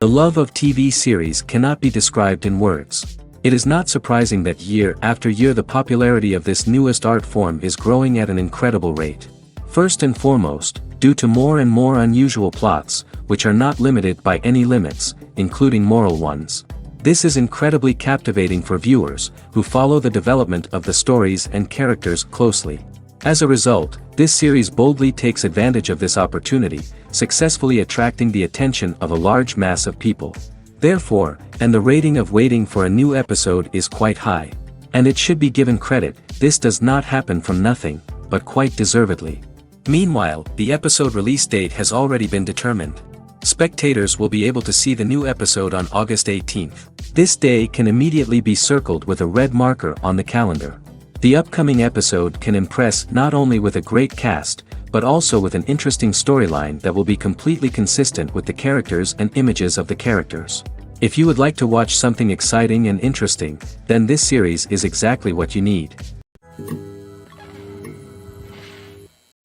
The love of TV series cannot be described in words. It is not surprising that year after year the popularity of this newest art form is growing at an incredible rate. First and foremost, due to more and more unusual plots, which are not limited by any limits, including moral ones. This is incredibly captivating for viewers, who follow the development of the stories and characters closely. As a result, this series boldly takes advantage of this opportunity, successfully attracting the attention of a large mass of people. Therefore, and the rating of waiting for a new episode is quite high. And it should be given credit, this does not happen from nothing, but quite deservedly. Meanwhile, the episode release date has already been determined. Spectators will be able to see the new episode on August 18th. This day can immediately be circled with a red marker on the calendar. The upcoming episode can impress not only with a great cast, but also with an interesting storyline that will be completely consistent with the characters and images of the characters. If you would like to watch something exciting and interesting, then this series is exactly what you need.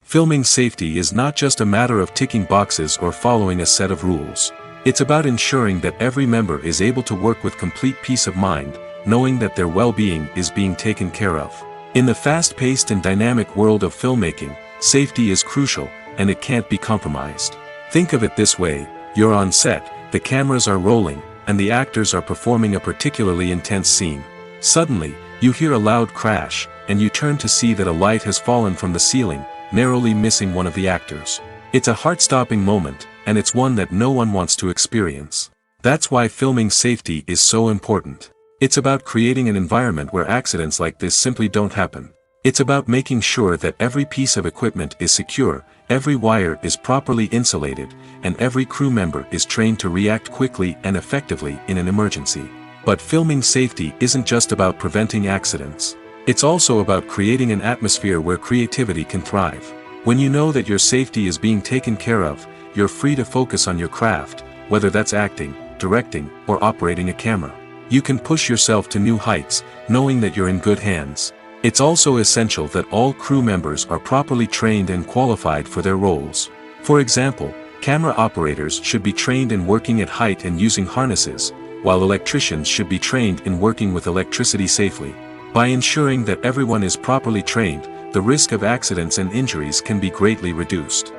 Filming safety is not just a matter of ticking boxes or following a set of rules. It's about ensuring that every member is able to work with complete peace of mind, knowing that their well-being is being taken care of. In the fast-paced and dynamic world of filmmaking, safety is crucial, and it can't be compromised. Think of it this way: you're on set, the cameras are rolling, and the actors are performing a particularly intense scene. Suddenly, you hear a loud crash, and you turn to see that a light has fallen from the ceiling, narrowly missing one of the actors. It's a heart-stopping moment, and it's one that no one wants to experience. That's why filming safety is so important. It's about creating an environment where accidents like this simply don't happen. It's about making sure that every piece of equipment is secure, every wire is properly insulated, and every crew member is trained to react quickly and effectively in an emergency. But filming safety isn't just about preventing accidents. It's also about creating an atmosphere where creativity can thrive. When you know that your safety is being taken care of, you're free to focus on your craft, whether that's acting, directing, or operating a camera. You can push yourself to new heights, knowing that you're in good hands. It's also essential that all crew members are properly trained and qualified for their roles. For example, camera operators should be trained in working at height and using harnesses, while electricians should be trained in working with electricity safely. By ensuring that everyone is properly trained, the risk of accidents and injuries can be greatly reduced.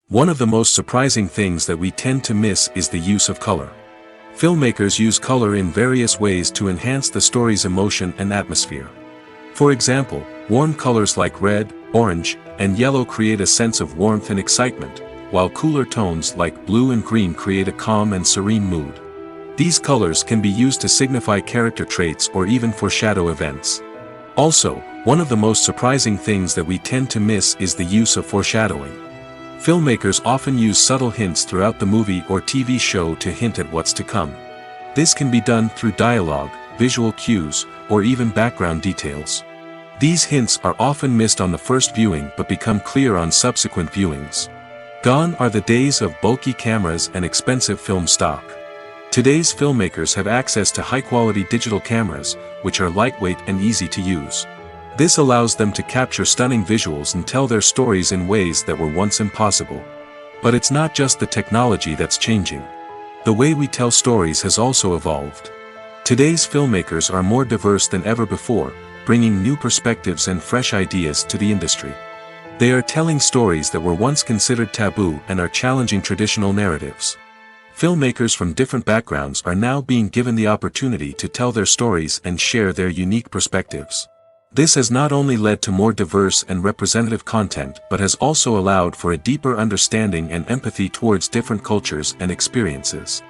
One of the most surprising things that we tend to miss is the use of color. Filmmakers use color in various ways to enhance the story's emotion and atmosphere. For example, warm colors like red, orange, and yellow create a sense of warmth and excitement, while cooler tones like blue and green create a calm and serene mood. These colors can be used to signify character traits or even foreshadow events. Also, one of the most surprising things that we tend to miss is the use of foreshadowing. Filmmakers often use subtle hints throughout the movie or TV show to hint at what's to come. This can be done through dialogue, visual cues, or even background details. These hints are often missed on the first viewing but become clear on subsequent viewings. Gone are the days of bulky cameras and expensive film stock. Today's filmmakers have access to high-quality digital cameras, which are lightweight and easy to use. This allows them to capture stunning visuals and tell their stories in ways that were once impossible. But it's not just the technology that's changing. The way we tell stories has also evolved. Today's filmmakers are more diverse than ever before, bringing new perspectives and fresh ideas to the industry. They are telling stories that were once considered taboo and are challenging traditional narratives. Filmmakers from different backgrounds are now being given the opportunity to tell their stories and share their unique perspectives. This has not only led to more diverse and representative content but has also allowed for a deeper understanding and empathy towards different cultures and experiences.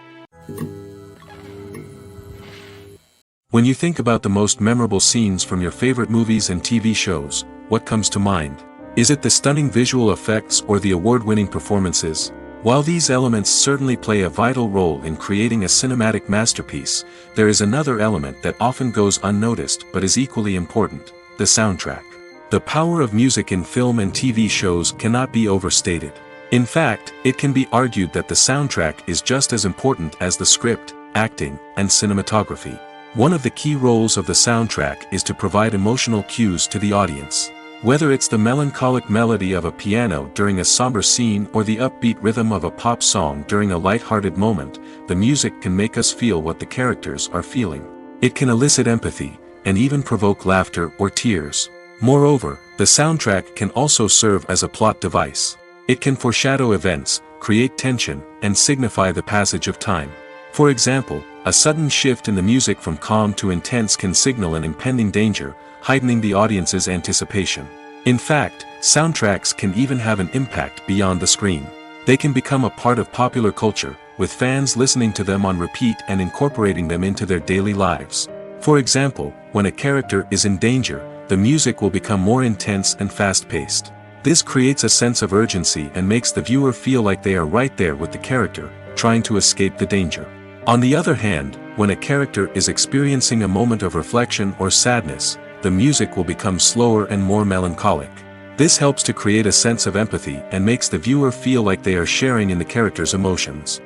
When you think about the most memorable scenes from your favorite movies and TV shows, what comes to mind? Is it the stunning visual effects or the award-winning performances? While these elements certainly play a vital role in creating a cinematic masterpiece, there is another element that often goes unnoticed but is equally important: the soundtrack. The power of music in film and TV shows cannot be overstated. In fact, it can be argued that the soundtrack is just as important as the script, acting, and cinematography. One of the key roles of the soundtrack is to provide emotional cues to the audience. Whether it's the melancholic melody of a piano during a somber scene or the upbeat rhythm of a pop song during a light-hearted moment, the music can make us feel what the characters are feeling. It can elicit empathy, and even provoke laughter or tears. Moreover, the soundtrack can also serve as a plot device. It can foreshadow events, create tension, and signify the passage of time. For example, a sudden shift in the music from calm to intense can signal an impending danger, heightening the audience's anticipation. In fact, soundtracks can even have an impact beyond the screen. They can become a part of popular culture, with fans listening to them on repeat and incorporating them into their daily lives. For example, when a character is in danger, the music will become more intense and fast-paced. This creates a sense of urgency and makes the viewer feel like they are right there with the character, trying to escape the danger. On the other hand, when a character is experiencing a moment of reflection or sadness, the music will become slower and more melancholic. This helps to create a sense of empathy and makes the viewer feel like they are sharing in the character's emotions.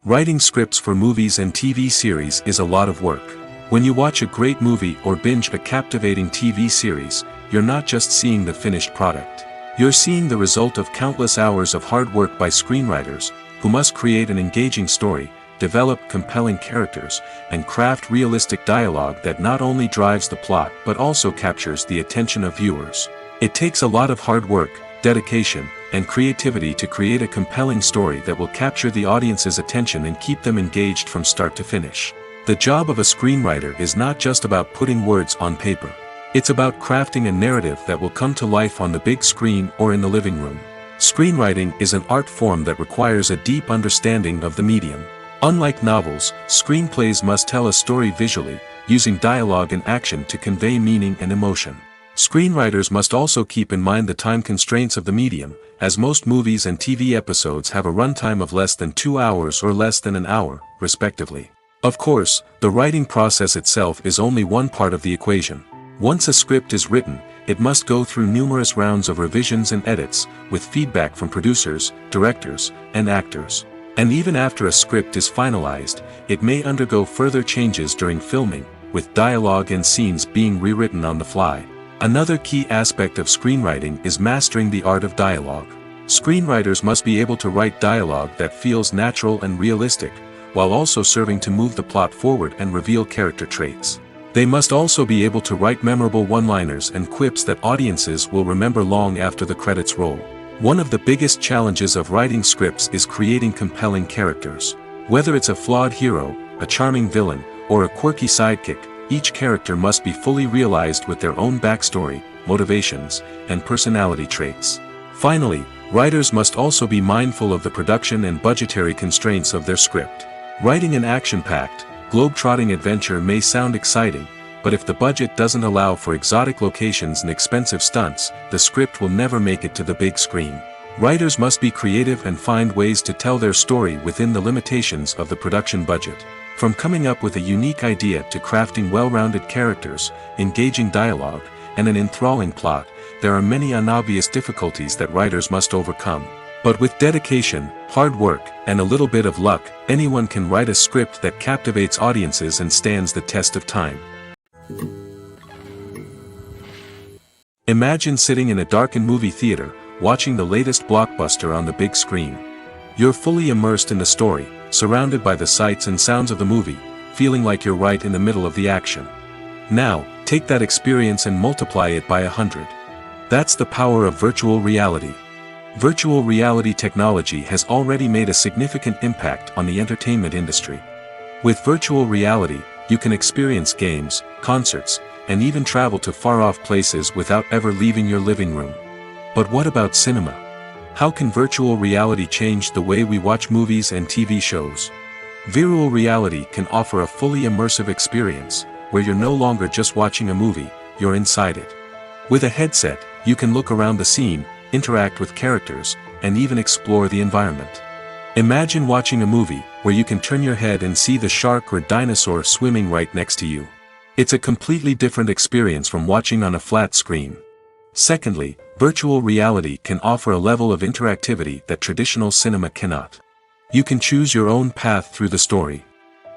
Writing scripts for movies and TV series is a lot of work. When you watch a great movie or binge a captivating TV series, you're not just seeing the finished product. You're seeing the result of countless hours of hard work by screenwriters, who must create an engaging story, develop compelling characters, and craft realistic dialogue that not only drives the plot but also captures the attention of viewers. It takes a lot of hard work, dedication, and creativity to create a compelling story that will capture the audience's attention and keep them engaged from start to finish. The job of a screenwriter is not just about putting words on paper. It's about crafting a narrative that will come to life on the big screen or in the living room. Screenwriting is an art form that requires a deep understanding of the medium. Unlike novels, screenplays must tell a story visually, using dialogue and action to convey meaning and emotion. Screenwriters must also keep in mind the time constraints of the medium, as most movies and TV episodes have a runtime of less than 2 hours or less than an hour, respectively. Of course, the writing process itself is only one part of the equation. Once a script is written, it must go through numerous rounds of revisions and edits, with feedback from producers, directors, and actors. And even after a script is finalized, it may undergo further changes during filming, with dialogue and scenes being rewritten on the fly. Another key aspect of screenwriting is mastering the art of dialogue. Screenwriters must be able to write dialogue that feels natural and realistic, while also serving to move the plot forward and reveal character traits. They must also be able to write memorable one-liners and quips that audiences will remember long after the credits roll. One of the biggest challenges of writing scripts is creating compelling characters. Whether it's a flawed hero, a charming villain, or a quirky sidekick, each character must be fully realized with their own backstory, motivations, and personality traits. Finally, writers must also be mindful of the production and budgetary constraints of their script. Writing an action-packed, globe-trotting adventure may sound exciting, but if the budget doesn't allow for exotic locations and expensive stunts, the script will never make it to the big screen. Writers must be creative and find ways to tell their story within the limitations of the production budget. From coming up with a unique idea to crafting well-rounded characters, engaging dialogue, and an enthralling plot, there are many unobvious difficulties that writers must overcome. But with dedication, hard work, and a little bit of luck, anyone can write a script that captivates audiences and stands the test of time. Imagine sitting in a darkened movie theater, watching the latest blockbuster on the big screen. You're fully immersed in the story, surrounded by the sights and sounds of the movie, feeling like you're right in the middle of the action. Now, take that experience and multiply it by 100. That's the power of virtual reality. Virtual reality technology has already made a significant impact on the entertainment industry. With virtual reality, you can experience games, concerts, and even travel to far-off places without ever leaving your living room. But what about cinema? How can virtual reality change the way we watch movies and TV shows? Virtual reality can offer a fully immersive experience, where you're no longer just watching a movie, you're inside it. With a headset, you can look around the scene, interact with characters, and even explore the environment. Imagine watching a movie where you can turn your head and see the shark or dinosaur swimming right next to you. It's a completely different experience from watching on a flat screen. Secondly, virtual reality can offer a level of interactivity that traditional cinema cannot. You can choose your own path through the story.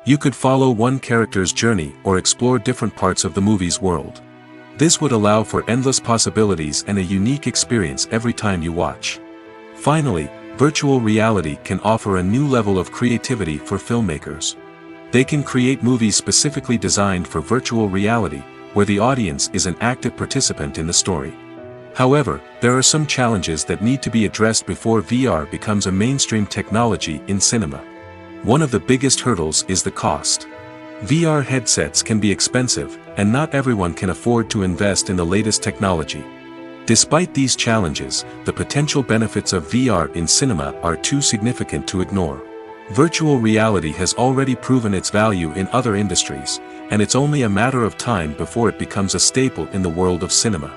You could follow one character's journey or explore different parts of the movie's world. This would allow for endless possibilities and a unique experience every time you watch. Finally, virtual reality can offer a new level of creativity for filmmakers. They can create movies specifically designed for virtual reality, where the audience is an active participant in the story. However, there are some challenges that need to be addressed before VR becomes a mainstream technology in cinema. One of the biggest hurdles is the cost. VR headsets can be expensive, and not everyone can afford to invest in the latest technology. Despite these challenges, the potential benefits of VR in cinema are too significant to ignore. Virtual reality has already proven its value in other industries, and it's only a matter of time before it becomes a staple in the world of cinema.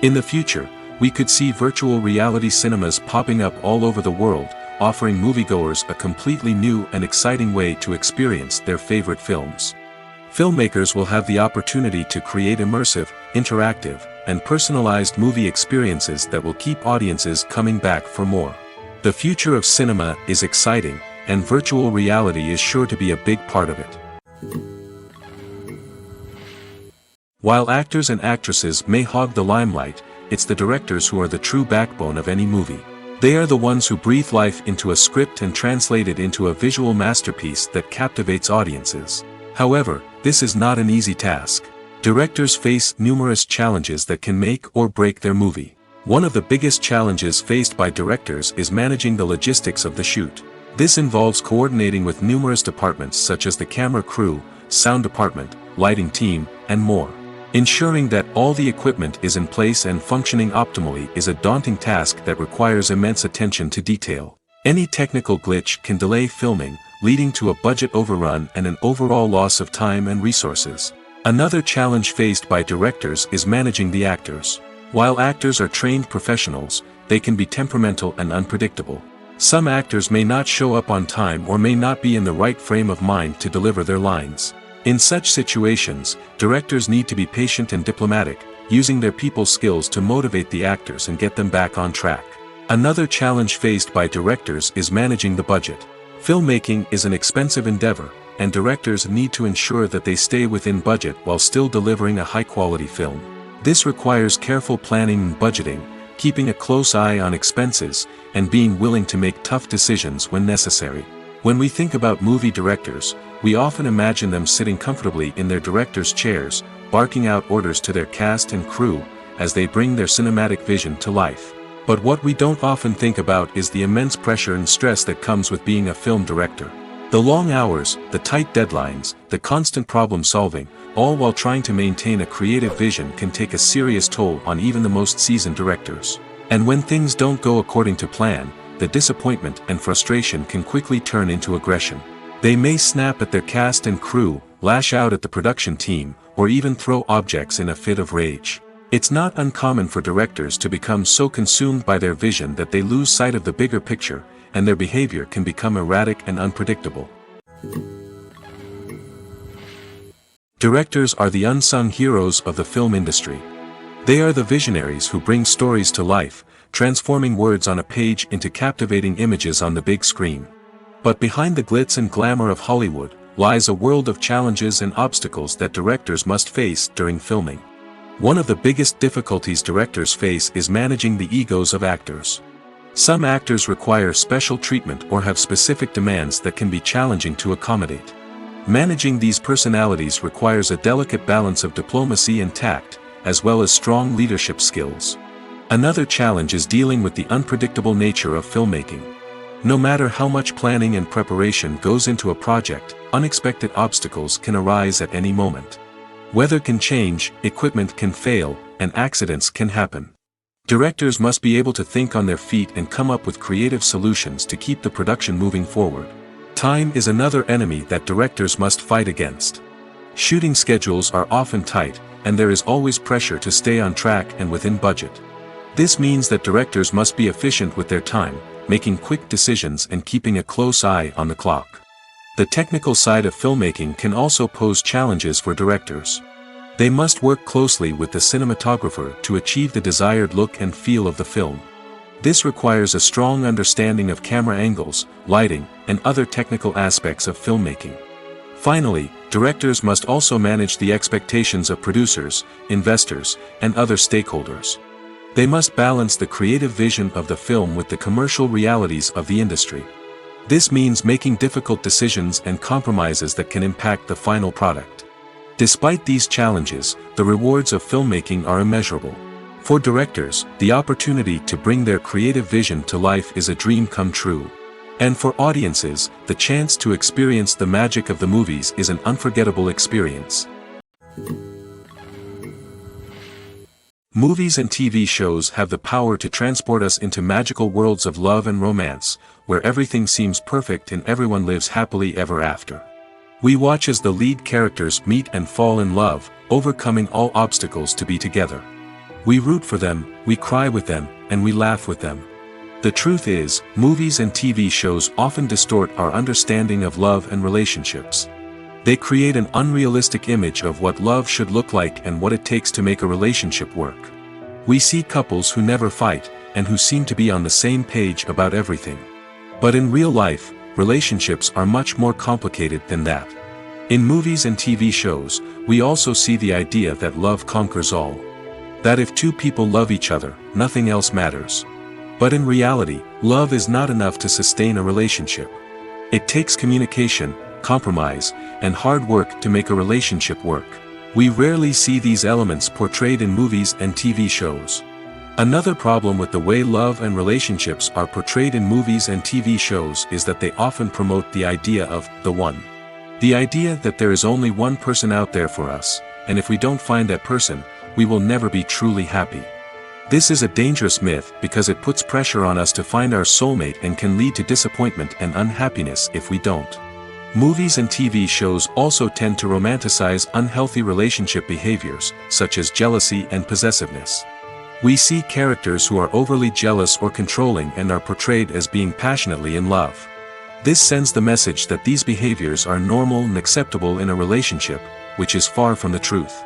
In the future, we could see virtual reality cinemas popping up all over the world, offering moviegoers a completely new and exciting way to experience their favorite films. Filmmakers will have the opportunity to create immersive, interactive, and personalized movie experiences that will keep audiences coming back for more. The future of cinema is exciting, and virtual reality is sure to be a big part of it. While actors and actresses may hog the limelight, it's the directors who are the true backbone of any movie. They are the ones who breathe life into a script and translate it into a visual masterpiece that captivates audiences. However, this is not an easy task. Directors face numerous challenges that can make or break their movie. One of the biggest challenges faced by directors is managing the logistics of the shoot. This involves coordinating with numerous departments such as the camera crew, sound department, lighting team, and more. Ensuring that all the equipment is in place and functioning optimally is a daunting task that requires immense attention to detail. Any technical glitch can delay filming, leading to a budget overrun and an overall loss of time and resources. Another challenge faced by directors is managing the actors. While actors are trained professionals, they can be temperamental and unpredictable. Some actors may not show up on time or may not be in the right frame of mind to deliver their lines. In such situations, directors need to be patient and diplomatic, using their people skills to motivate the actors and get them back on track. Another challenge faced by directors is managing the budget. Filmmaking is an expensive endeavor, and directors need to ensure that they stay within budget while still delivering a high-quality film. This requires careful planning and budgeting, keeping a close eye on expenses, and being willing to make tough decisions when necessary. When we think about movie directors, we often imagine them sitting comfortably in their director's chairs, barking out orders to their cast and crew, as they bring their cinematic vision to life. But what we don't often think about is the immense pressure and stress that comes with being a film director. The long hours, the tight deadlines, the constant problem solving, all while trying to maintain a creative vision can take a serious toll on even the most seasoned directors. And when things don't go according to plan, the disappointment and frustration can quickly turn into aggression. They may snap at their cast and crew, lash out at the production team, or even throw objects in a fit of rage. It's not uncommon for directors to become so consumed by their vision that they lose sight of the bigger picture, and their behavior can become erratic and unpredictable. Directors are the unsung heroes of the film industry. They are the visionaries who bring stories to life, transforming words on a page into captivating images on the big screen. But behind the glitz and glamour of Hollywood, lies a world of challenges and obstacles that directors must face during filming. One of the biggest difficulties directors face is managing the egos of actors. Some actors require special treatment or have specific demands that can be challenging to accommodate. Managing these personalities requires a delicate balance of diplomacy and tact, as well as strong leadership skills. Another challenge is dealing with the unpredictable nature of filmmaking. No matter how much planning and preparation goes into a project, unexpected obstacles can arise at any moment. Weather can change, equipment can fail, and accidents can happen. Directors must be able to think on their feet and come up with creative solutions to keep the production moving forward. Time is another enemy that directors must fight against. Shooting schedules are often tight, and there is always pressure to stay on track and within budget. This means that directors must be efficient with their time, making quick decisions and keeping a close eye on the clock. The technical side of filmmaking can also pose challenges for directors. They must work closely with the cinematographer to achieve the desired look and feel of the film. This requires a strong understanding of camera angles, lighting, and other technical aspects of filmmaking. Finally, directors must also manage the expectations of producers, investors, and other stakeholders. They must balance the creative vision of the film with the commercial realities of the industry. This means making difficult decisions and compromises that can impact the final product. Despite these challenges, the rewards of filmmaking are immeasurable. For directors, the opportunity to bring their creative vision to life is a dream come true. And for audiences, the chance to experience the magic of the movies is an unforgettable experience. Movies and TV shows have the power to transport us into magical worlds of love and romance, where everything seems perfect and everyone lives happily ever after. We watch as the lead characters meet and fall in love, overcoming all obstacles to be together. We root for them, we cry with them, and we laugh with them. The truth is, movies and TV shows often distort our understanding of love and relationships. They create an unrealistic image of what love should look like and what it takes to make a relationship work. We see couples who never fight, and who seem to be on the same page about everything. But in real life, relationships are much more complicated than that. In movies and TV shows, we also see the idea that love conquers all. That if two people love each other, nothing else matters. But in reality, love is not enough to sustain a relationship. It takes communication, compromise, and hard work to make a relationship work. We rarely see these elements portrayed in movies and TV shows. Another problem with the way love and relationships are portrayed in movies and TV shows is that they often promote the idea of the one. The idea that there is only one person out there for us, and if we don't find that person, we will never be truly happy. This is a dangerous myth because it puts pressure on us to find our soulmate and can lead to disappointment and unhappiness if we don't. Movies and TV shows also tend to romanticize unhealthy relationship behaviors, such as jealousy and possessiveness. We see characters who are overly jealous or controlling and are portrayed as being passionately in love. This sends the message that these behaviors are normal and acceptable in a relationship, which is far from the truth.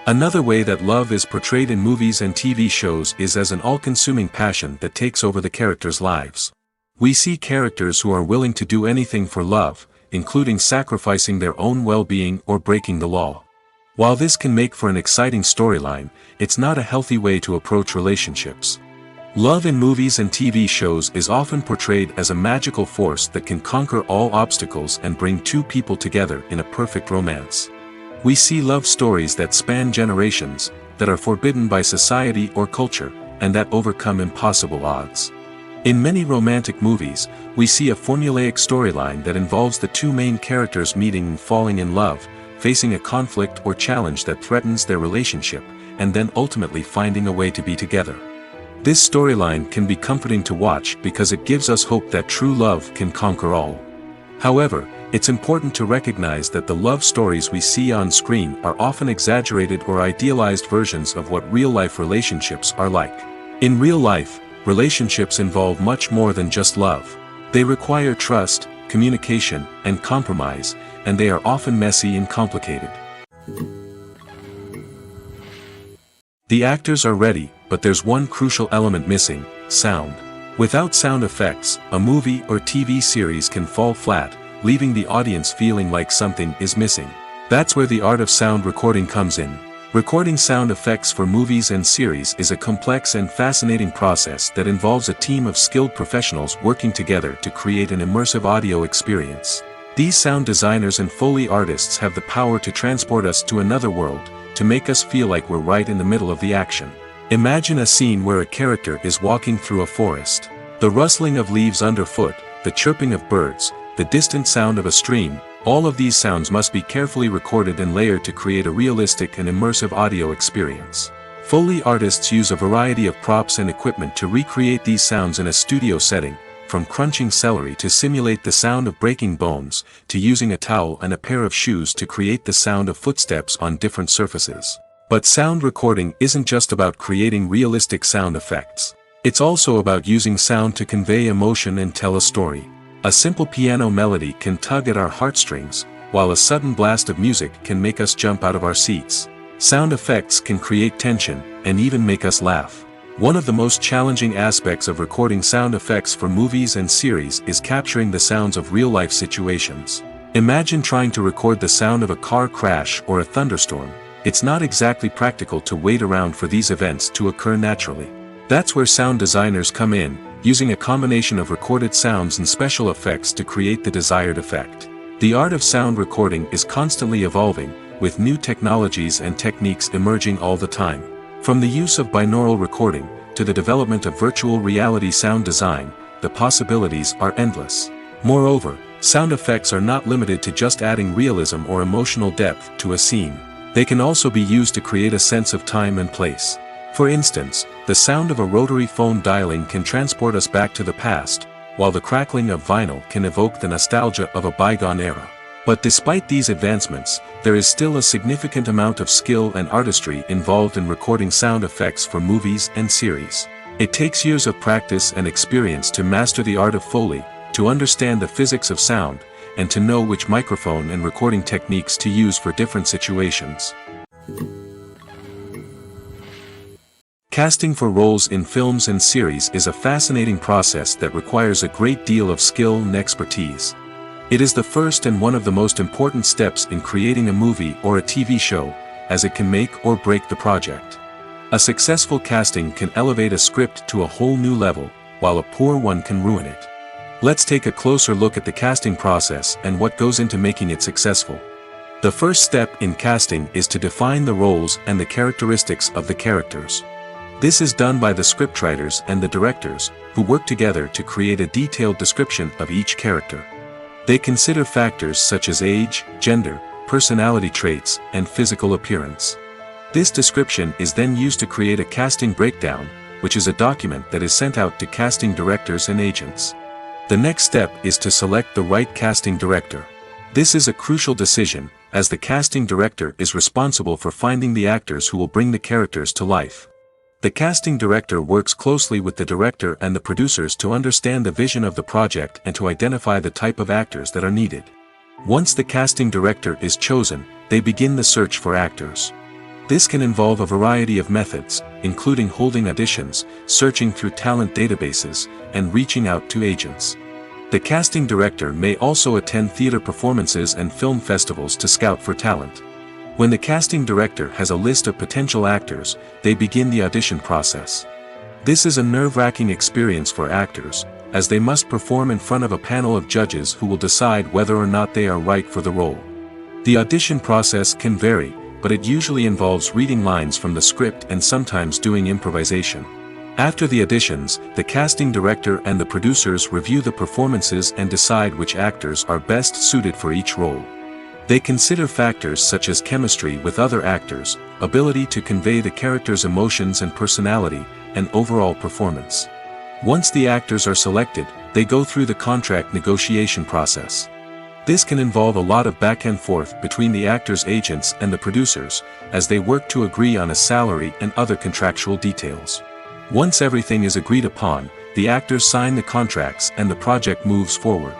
Another way that love is portrayed in movies and TV shows is as an all-consuming passion that takes over the characters' lives. We see characters who are willing to do anything for love, including sacrificing their own well-being or breaking the law. While this can make for an exciting storyline, it's not a healthy way to approach relationships. Love in movies and TV shows is often portrayed as a magical force that can conquer all obstacles and bring two people together in a perfect romance. We see love stories that span generations, that are forbidden by society or culture, and that overcome impossible odds. In many romantic movies, we see a formulaic storyline that involves the two main characters meeting and falling in love, facing a conflict or challenge that threatens their relationship, and then ultimately finding a way to be together. This storyline can be comforting to watch because it gives us hope that true love can conquer all. However, it's important to recognize that the love stories we see on screen are often exaggerated or idealized versions of what real-life relationships are like. In real life, relationships involve much more than just love. They require trust, communication, and compromise, and they are often messy and complicated. The actors are ready, but there's one crucial element missing: sound. Without sound effects, a movie or TV series can fall flat, leaving the audience feeling like something is missing. That's where the art of sound recording comes in. Recording sound effects for movies and series is a complex and fascinating process that involves a team of skilled professionals working together to create an immersive audio experience. These sound designers and Foley artists have the power to transport us to another world, to make us feel like we're right in the middle of the action. Imagine a scene where a character is walking through a forest. The rustling of leaves underfoot, the chirping of birds, the distant sound of a stream, all of these sounds must be carefully recorded and layered to create a realistic and immersive audio experience. Foley artists use a variety of props and equipment to recreate these sounds in a studio setting, from crunching celery to simulate the sound of breaking bones, to using a towel and a pair of shoes to create the sound of footsteps on different surfaces. But sound recording isn't just about creating realistic sound effects. It's also about using sound to convey emotion and tell a story. A simple piano melody can tug at our heartstrings, while a sudden blast of music can make us jump out of our seats. Sound effects can create tension, and even make us laugh. One of the most challenging aspects of recording sound effects for movies and series is capturing the sounds of real-life situations. Imagine trying to record the sound of a car crash or a thunderstorm. It's not exactly practical to wait around for these events to occur naturally. That's where sound designers come in, using a combination of recorded sounds and special effects to create the desired effect. The art of sound recording is constantly evolving, with new technologies and techniques emerging all the time. From the use of binaural recording, to the development of virtual reality sound design, the possibilities are endless. Moreover, sound effects are not limited to just adding realism or emotional depth to a scene. They can also be used to create a sense of time and place. For instance, the sound of a rotary phone dialing can transport us back to the past, while the crackling of vinyl can evoke the nostalgia of a bygone era. But despite these advancements, there is still a significant amount of skill and artistry involved in recording sound effects for movies and series. It takes years of practice and experience to master the art of Foley, to understand the physics of sound, and to know which microphone and recording techniques to use for different situations. Casting for roles in films and series is a fascinating process that requires a great deal of skill and expertise. It is the first and one of the most important steps in creating a movie or a TV show, as it can make or break the project. A successful casting can elevate a script to a whole new level, while a poor one can ruin it. Let's take a closer look at the casting process and what goes into making it successful. The first step in casting is to define the roles and the characteristics of the characters. This is done by the scriptwriters and the directors, who work together to create a detailed description of each character. They consider factors such as age, gender, personality traits, and physical appearance. This description is then used to create a casting breakdown, which is a document that is sent out to casting directors and agents. The next step is to select the right casting director. This is a crucial decision, as the casting director is responsible for finding the actors who will bring the characters to life. The casting director works closely with the director and the producers to understand the vision of the project and to identify the type of actors that are needed. Once the casting director is chosen, they begin the search for actors. This can involve a variety of methods, including holding auditions, searching through talent databases, and reaching out to agents. The casting director may also attend theater performances and film festivals to scout for talent. When the casting director has a list of potential actors, they begin the audition process. This is a nerve-wracking experience for actors, as they must perform in front of a panel of judges who will decide whether or not they are right for the role. The audition process can vary, but it usually involves reading lines from the script and sometimes doing improvisation. After the auditions, the casting director and the producers review the performances and decide which actors are best suited for each role. They consider factors such as chemistry with other actors, ability to convey the character's emotions and personality, and overall performance. Once the actors are selected, they go through the contract negotiation process. This can involve a lot of back and forth between the actors' agents and the producers, as they work to agree on a salary and other contractual details. Once everything is agreed upon, the actors sign the contracts and the project moves forward.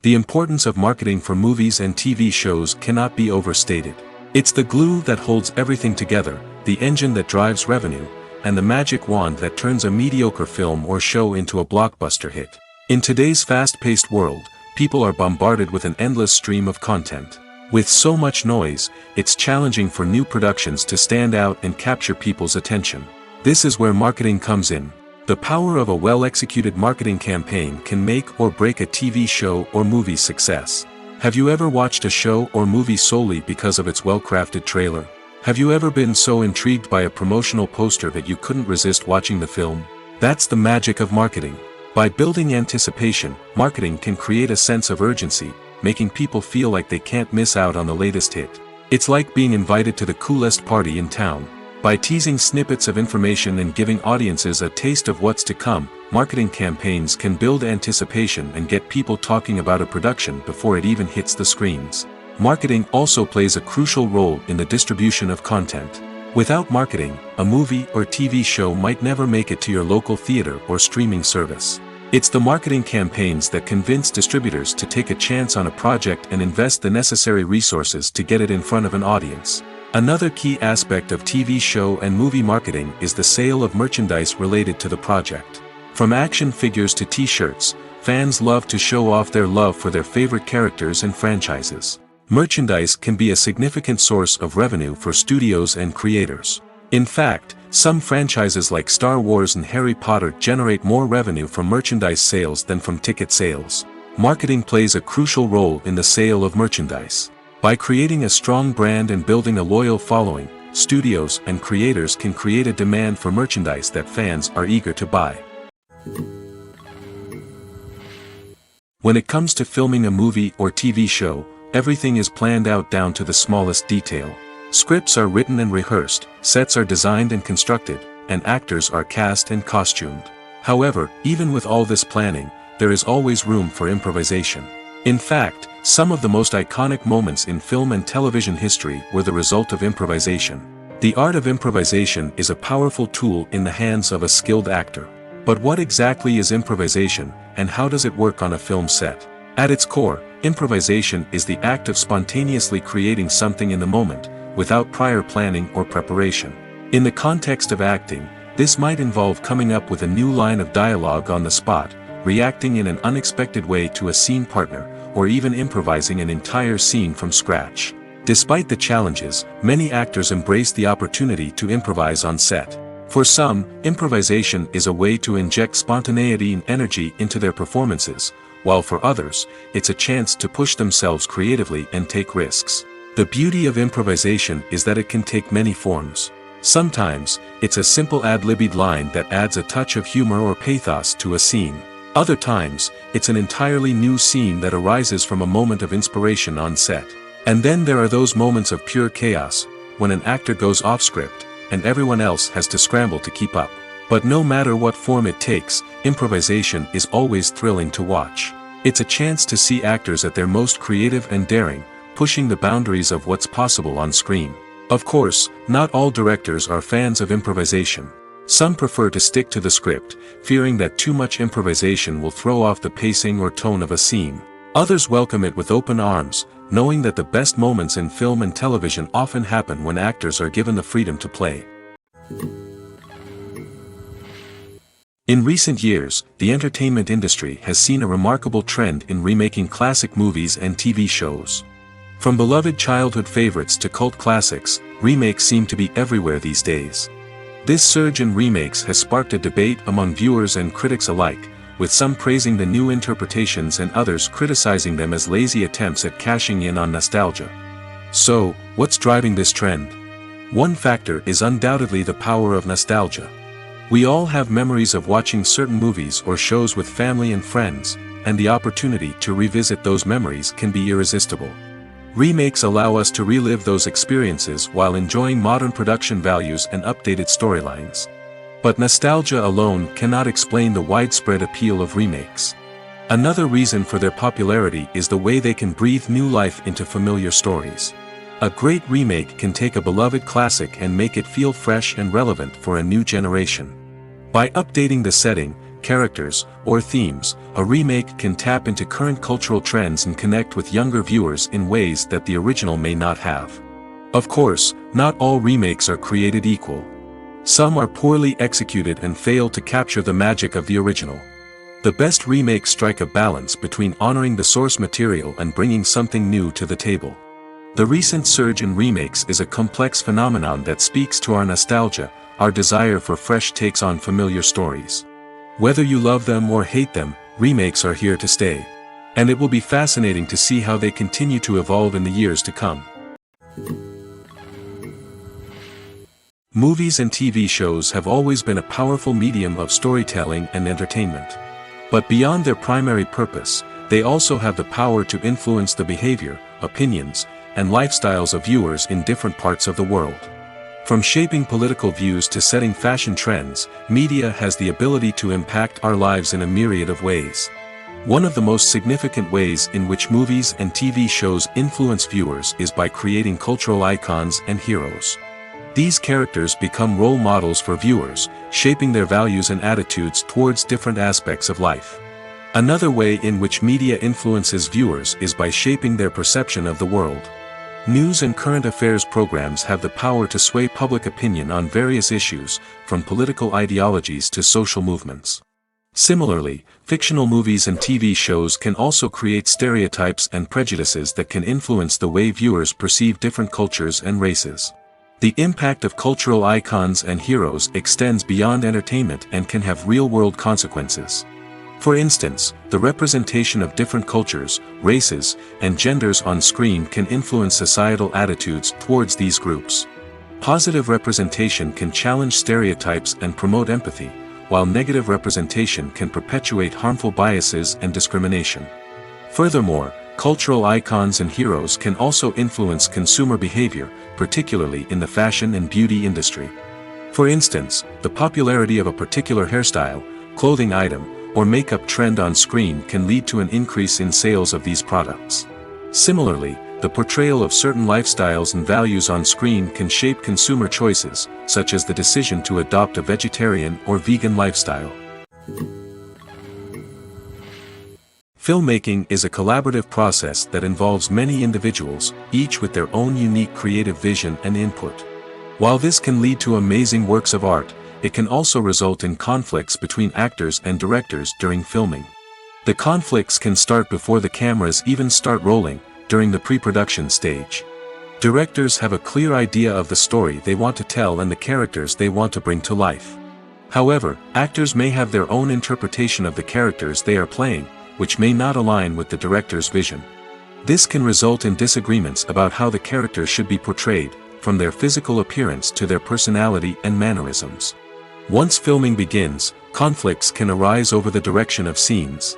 The importance of marketing for movies and TV shows cannot be overstated. It's the glue that holds everything together, the engine that drives revenue, and the magic wand that turns a mediocre film or show into a blockbuster hit. In today's fast-paced world, people are bombarded with an endless stream of content. With so much noise, it's challenging for new productions to stand out and capture people's attention. This is where marketing comes in. The power of a well-executed marketing campaign can make or break a TV show or movie's success. Have you ever watched a show or movie solely because of its well-crafted trailer? Have you ever been so intrigued by a promotional poster that you couldn't resist watching the film? That's the magic of marketing. By building anticipation, marketing can create a sense of urgency, making people feel like they can't miss out on the latest hit. It's like being invited to the coolest party in town. By teasing snippets of information and giving audiences a taste of what's to come, marketing campaigns can build anticipation and get people talking about a production before it even hits the screens. Marketing also plays a crucial role in the distribution of content. Without marketing, a movie or TV show might never make it to your local theater or streaming service. It's the marketing campaigns that convince distributors to take a chance on a project and invest the necessary resources to get it in front of an audience. Another key aspect of TV show and movie marketing is the sale of merchandise related to the project. From action figures to t-shirts, fans love to show off their love for their favorite characters and franchises. Merchandise can be a significant source of revenue for studios and creators. In fact, some franchises like Star Wars and Harry Potter generate more revenue from merchandise sales than from ticket sales. Marketing plays a crucial role in the sale of merchandise. By creating a strong brand and building a loyal following, studios and creators can create a demand for merchandise that fans are eager to buy. When it comes to filming a movie or TV show, everything is planned out down to the smallest detail. Scripts are written and rehearsed, sets are designed and constructed, and actors are cast and costumed. However, even with all this planning, there is always room for improvisation. In fact, some of the most iconic moments in film and television history were the result of improvisation. The art of improvisation is a powerful tool in the hands of a skilled actor. But what exactly is improvisation, and how does it work on a film set? At its core, improvisation is the act of spontaneously creating something in the moment, without prior planning or preparation. In the context of acting, this might involve coming up with a new line of dialogue on the spot, reacting in an unexpected way to a scene partner, or even improvising an entire scene from scratch. Despite the challenges, many actors embrace the opportunity to improvise on set. For some, improvisation is a way to inject spontaneity and energy into their performances, while for others, it's a chance to push themselves creatively and take risks. The beauty of improvisation is that it can take many forms. Sometimes, it's a simple ad-libbed line that adds a touch of humor or pathos to a scene. Other times, it's an entirely new scene that arises from a moment of inspiration on set. And then there are those moments of pure chaos, when an actor goes off script, and everyone else has to scramble to keep up. But no matter what form it takes, improvisation is always thrilling to watch. It's a chance to see actors at their most creative and daring, pushing the boundaries of what's possible on screen. Of course, not all directors are fans of improvisation. Some prefer to stick to the script, fearing that too much improvisation will throw off the pacing or tone of a scene. Others welcome it with open arms, knowing that the best moments in film and television often happen when actors are given the freedom to play. In recent years, the entertainment industry has seen a remarkable trend in remaking classic movies and TV shows. From beloved childhood favorites to cult classics, remakes seem to be everywhere these days. This surge in remakes has sparked a debate among viewers and critics alike, with some praising the new interpretations and others criticizing them as lazy attempts at cashing in on nostalgia. So, what's driving this trend? One factor is undoubtedly the power of nostalgia. We all have memories of watching certain movies or shows with family and friends, and the opportunity to revisit those memories can be irresistible. Remakes allow us to relive those experiences while enjoying modern production values and updated storylines. But nostalgia alone cannot explain the widespread appeal of remakes. Another reason for their popularity is the way they can breathe new life into familiar stories. A great remake can take a beloved classic and make it feel fresh and relevant for a new generation. By updating the setting, characters, or themes, a remake can tap into current cultural trends and connect with younger viewers in ways that the original may not have. Of course, not all remakes are created equal. Some are poorly executed and fail to capture the magic of the original. The best remakes strike a balance between honoring the source material and bringing something new to the table. The recent surge in remakes is a complex phenomenon that speaks to our nostalgia, our desire for fresh takes on familiar stories. Whether you love them or hate them, remakes are here to stay. And it will be fascinating to see how they continue to evolve in the years to come. Movies and TV shows have always been a powerful medium of storytelling and entertainment. But beyond their primary purpose, they also have the power to influence the behavior, opinions, and lifestyles of viewers in different parts of the world. From shaping political views to setting fashion trends, media has the ability to impact our lives in a myriad of ways. One of the most significant ways in which movies and TV shows influence viewers is by creating cultural icons and heroes. These characters become role models for viewers, shaping their values and attitudes towards different aspects of life. Another way in which media influences viewers is by shaping their perception of the world. News and current affairs programs have the power to sway public opinion on various issues, from political ideologies to social movements. Similarly, fictional movies and TV shows can also create stereotypes and prejudices that can influence the way viewers perceive different cultures and races. The impact of cultural icons and heroes extends beyond entertainment and can have real-world consequences. For instance, the representation of different cultures, races, and genders on screen can influence societal attitudes towards these groups. Positive representation can challenge stereotypes and promote empathy, while negative representation can perpetuate harmful biases and discrimination. Furthermore, cultural icons and heroes can also influence consumer behavior, particularly in the fashion and beauty industry. For instance, the popularity of a particular hairstyle, clothing item, or makeup trend on screen can lead to an increase in sales of these products. Similarly, the portrayal of certain lifestyles and values on screen can shape consumer choices, such as the decision to adopt a vegetarian or vegan lifestyle. Filmmaking is a collaborative process that involves many individuals, each with their own unique creative vision and input. While this can lead to amazing works of art, it can also result in conflicts between actors and directors during filming. The conflicts can start before the cameras even start rolling, during the pre-production stage. Directors have a clear idea of the story they want to tell and the characters they want to bring to life. However, actors may have their own interpretation of the characters they are playing, which may not align with the director's vision. This can result in disagreements about how the characters should be portrayed, from their physical appearance to their personality and mannerisms. Once filming begins, conflicts can arise over the direction of scenes.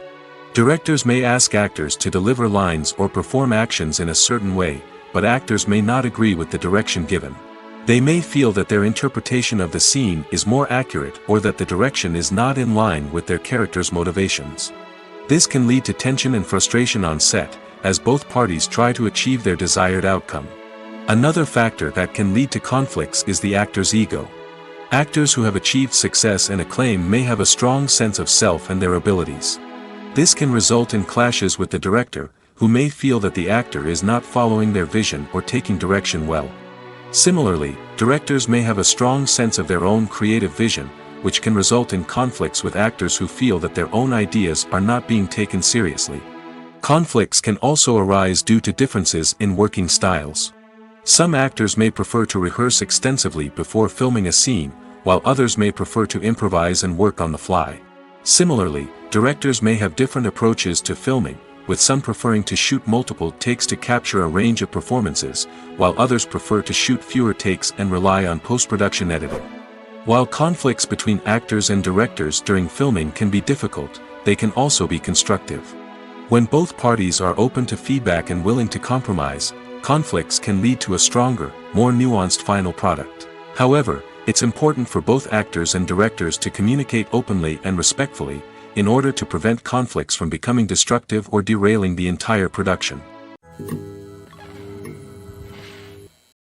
Directors may ask actors to deliver lines or perform actions in a certain way, but actors may not agree with the direction given. They may feel that their interpretation of the scene is more accurate or that the direction is not in line with their character's motivations. This can lead to tension and frustration on set, as both parties try to achieve their desired outcome. Another factor that can lead to conflicts is the actor's ego. Actors who have achieved success and acclaim may have a strong sense of self and their abilities. This can result in clashes with the director, who may feel that the actor is not following their vision or taking direction well. Similarly, directors may have a strong sense of their own creative vision, which can result in conflicts with actors who feel that their own ideas are not being taken seriously. Conflicts can also arise due to differences in working styles. Some actors may prefer to rehearse extensively before filming a scene, while others may prefer to improvise and work on the fly. Similarly, directors may have different approaches to filming, with some preferring to shoot multiple takes to capture a range of performances, while others prefer to shoot fewer takes and rely on post-production editing. While conflicts between actors and directors during filming can be difficult, they can also be constructive. When both parties are open to feedback and willing to compromise, conflicts can lead to a stronger, more nuanced final product. However, it's important for both actors and directors to communicate openly and respectfully, in order to prevent conflicts from becoming destructive or derailing the entire production.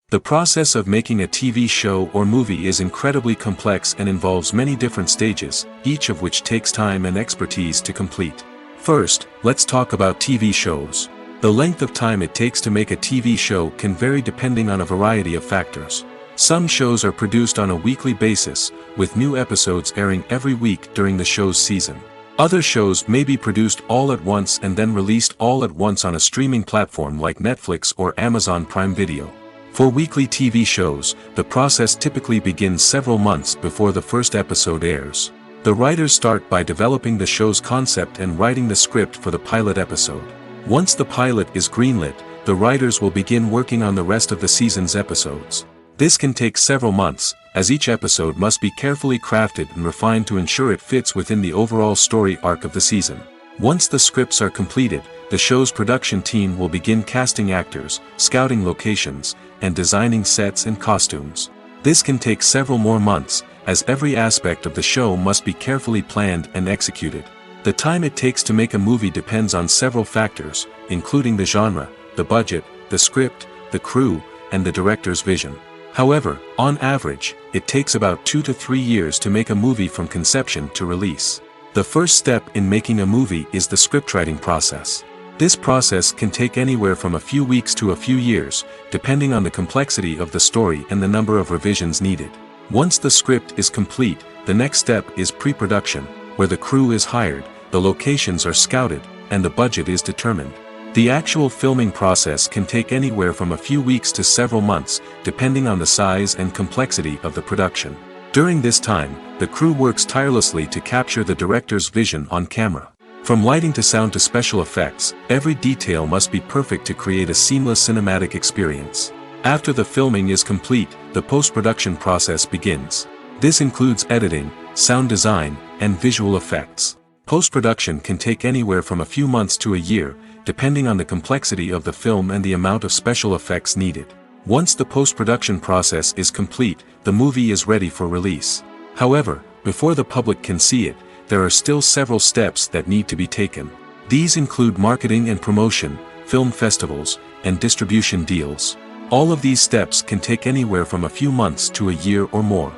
The process of making a TV show or movie is incredibly complex and involves many different stages, each of which takes time and expertise to complete. First, let's talk about TV shows. The length of time it takes to make a TV show can vary depending on a variety of factors. Some shows are produced on a weekly basis, with new episodes airing every week during the show's season. Other shows may be produced all at once and then released all at once on a streaming platform like Netflix or Amazon Prime Video. For weekly TV shows, the process typically begins several months before the first episode airs. The writers start by developing the show's concept and writing the script for the pilot episode. Once the pilot is greenlit, the writers will begin working on the rest of the season's episodes. This can take several months, as each episode must be carefully crafted and refined to ensure it fits within the overall story arc of the season. Once the scripts are completed, the show's production team will begin casting actors, scouting locations, and designing sets and costumes. This can take several more months, as every aspect of the show must be carefully planned and executed. The time it takes to make a movie depends on several factors, including the genre, the budget, the script, the crew, and the director's vision. However, on average, it takes about 2 to 3 years to make a movie from conception to release. The first step in making a movie is the scriptwriting process. This process can take anywhere from a few weeks to a few years, depending on the complexity of the story and the number of revisions needed. Once the script is complete, the next step is pre-production, where the crew is hired, the locations are scouted, and the budget is determined. The actual filming process can take anywhere from a few weeks to several months, depending on the size and complexity of the production. During this time, the crew works tirelessly to capture the director's vision on camera. From lighting to sound to special effects, every detail must be perfect to create a seamless cinematic experience. After the filming is complete, the post-production process begins. This includes editing, sound design, and visual effects. Post-production can take anywhere from a few months to a year, depending on the complexity of the film and the amount of special effects needed. Once the post-production process is complete, the movie is ready for release. However, before the public can see it, there are still several steps that need to be taken. These include marketing and promotion, film festivals, and distribution deals. All of these steps can take anywhere from a few months to a year or more.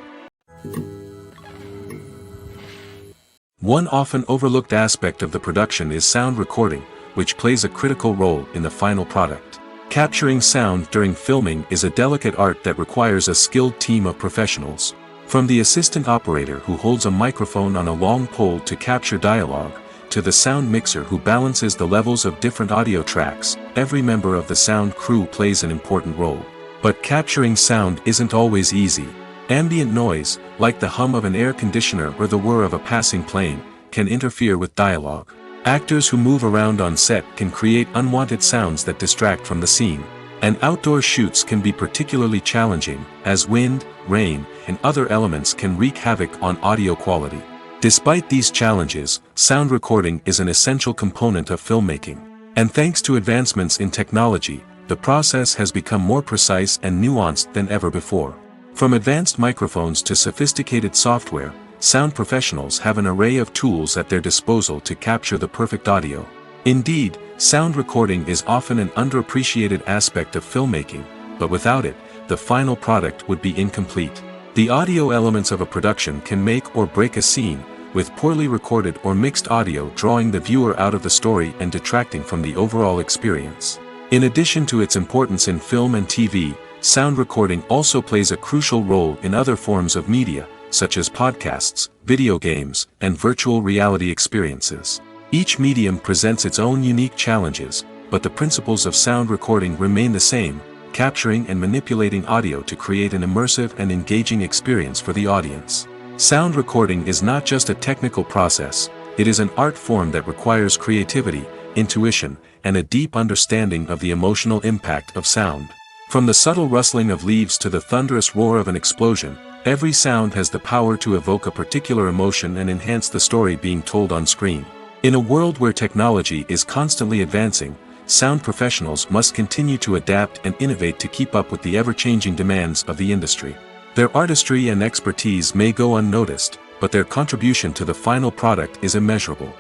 One often overlooked aspect of the production is sound recording, which plays a critical role in the final product. Capturing sound during filming is a delicate art that requires a skilled team of professionals. From the assistant operator who holds a microphone on a long pole to capture dialogue, to the sound mixer who balances the levels of different audio tracks, every member of the sound crew plays an important role. But capturing sound isn't always easy. Ambient noise, like the hum of an air conditioner or the whir of a passing plane, can interfere with dialogue. Actors who move around on set can create unwanted sounds that distract from the scene. And outdoor shoots can be particularly challenging, as wind, rain, and other elements can wreak havoc on audio quality. Despite these challenges, sound recording is an essential component of filmmaking. And thanks to advancements in technology, the process has become more precise and nuanced than ever before. From advanced microphones to sophisticated software, sound professionals have an array of tools at their disposal to capture the perfect audio. Indeed, sound recording is often an underappreciated aspect of filmmaking, but without it, the final product would be incomplete. The audio elements of a production can make or break a scene, with poorly recorded or mixed audio drawing the viewer out of the story and detracting from the overall experience. In addition to its importance in film and TV, sound recording also plays a crucial role in other forms of media, such as podcasts, video games, and virtual reality experiences. Each medium presents its own unique challenges, but the principles of sound recording remain the same, capturing and manipulating audio to create an immersive and engaging experience for the audience. Sound recording is not just a technical process, it is an art form that requires creativity, intuition, and a deep understanding of the emotional impact of sound. From the subtle rustling of leaves to the thunderous roar of an explosion, every sound has the power to evoke a particular emotion and enhance the story being told on screen. In a world where technology is constantly advancing, sound professionals must continue to adapt and innovate to keep up with the ever-changing demands of the industry. Their artistry and expertise may go unnoticed, but their contribution to the final product is immeasurable.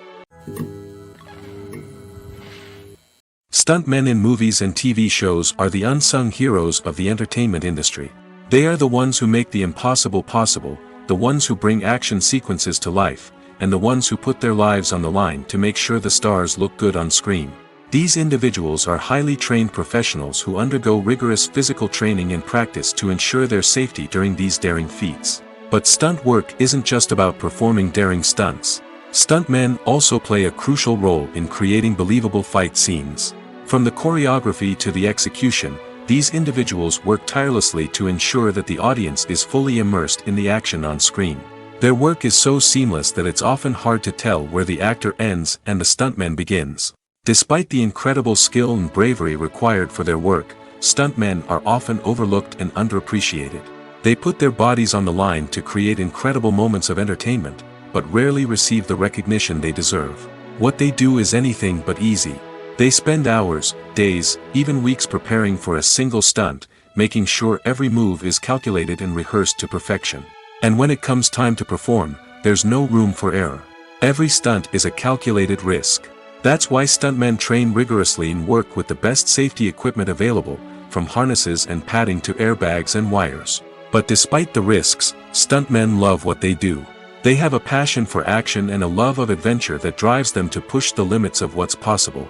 Stuntmen in movies and TV shows are the unsung heroes of the entertainment industry. They are the ones who make the impossible possible, the ones who bring action sequences to life, and the ones who put their lives on the line to make sure the stars look good on screen. These individuals are highly trained professionals who undergo rigorous physical training and practice to ensure their safety during these daring feats. But stunt work isn't just about performing daring stunts. Stuntmen also play a crucial role in creating believable fight scenes. From the choreography to the execution, these individuals work tirelessly to ensure that the audience is fully immersed in the action on screen. Their work is so seamless that it's often hard to tell where the actor ends and the stuntman begins. Despite the incredible skill and bravery required for their work, stuntmen are often overlooked and underappreciated. They put their bodies on the line to create incredible moments of entertainment, but rarely receive the recognition they deserve. What they do is anything but easy. They spend hours, days, even weeks preparing for a single stunt, making sure every move is calculated and rehearsed to perfection. And when it comes time to perform, there's no room for error. Every stunt is a calculated risk. That's why stuntmen train rigorously and work with the best safety equipment available, from harnesses and padding to airbags and wires. But despite the risks, stuntmen love what they do. They have a passion for action and a love of adventure that drives them to push the limits of what's possible.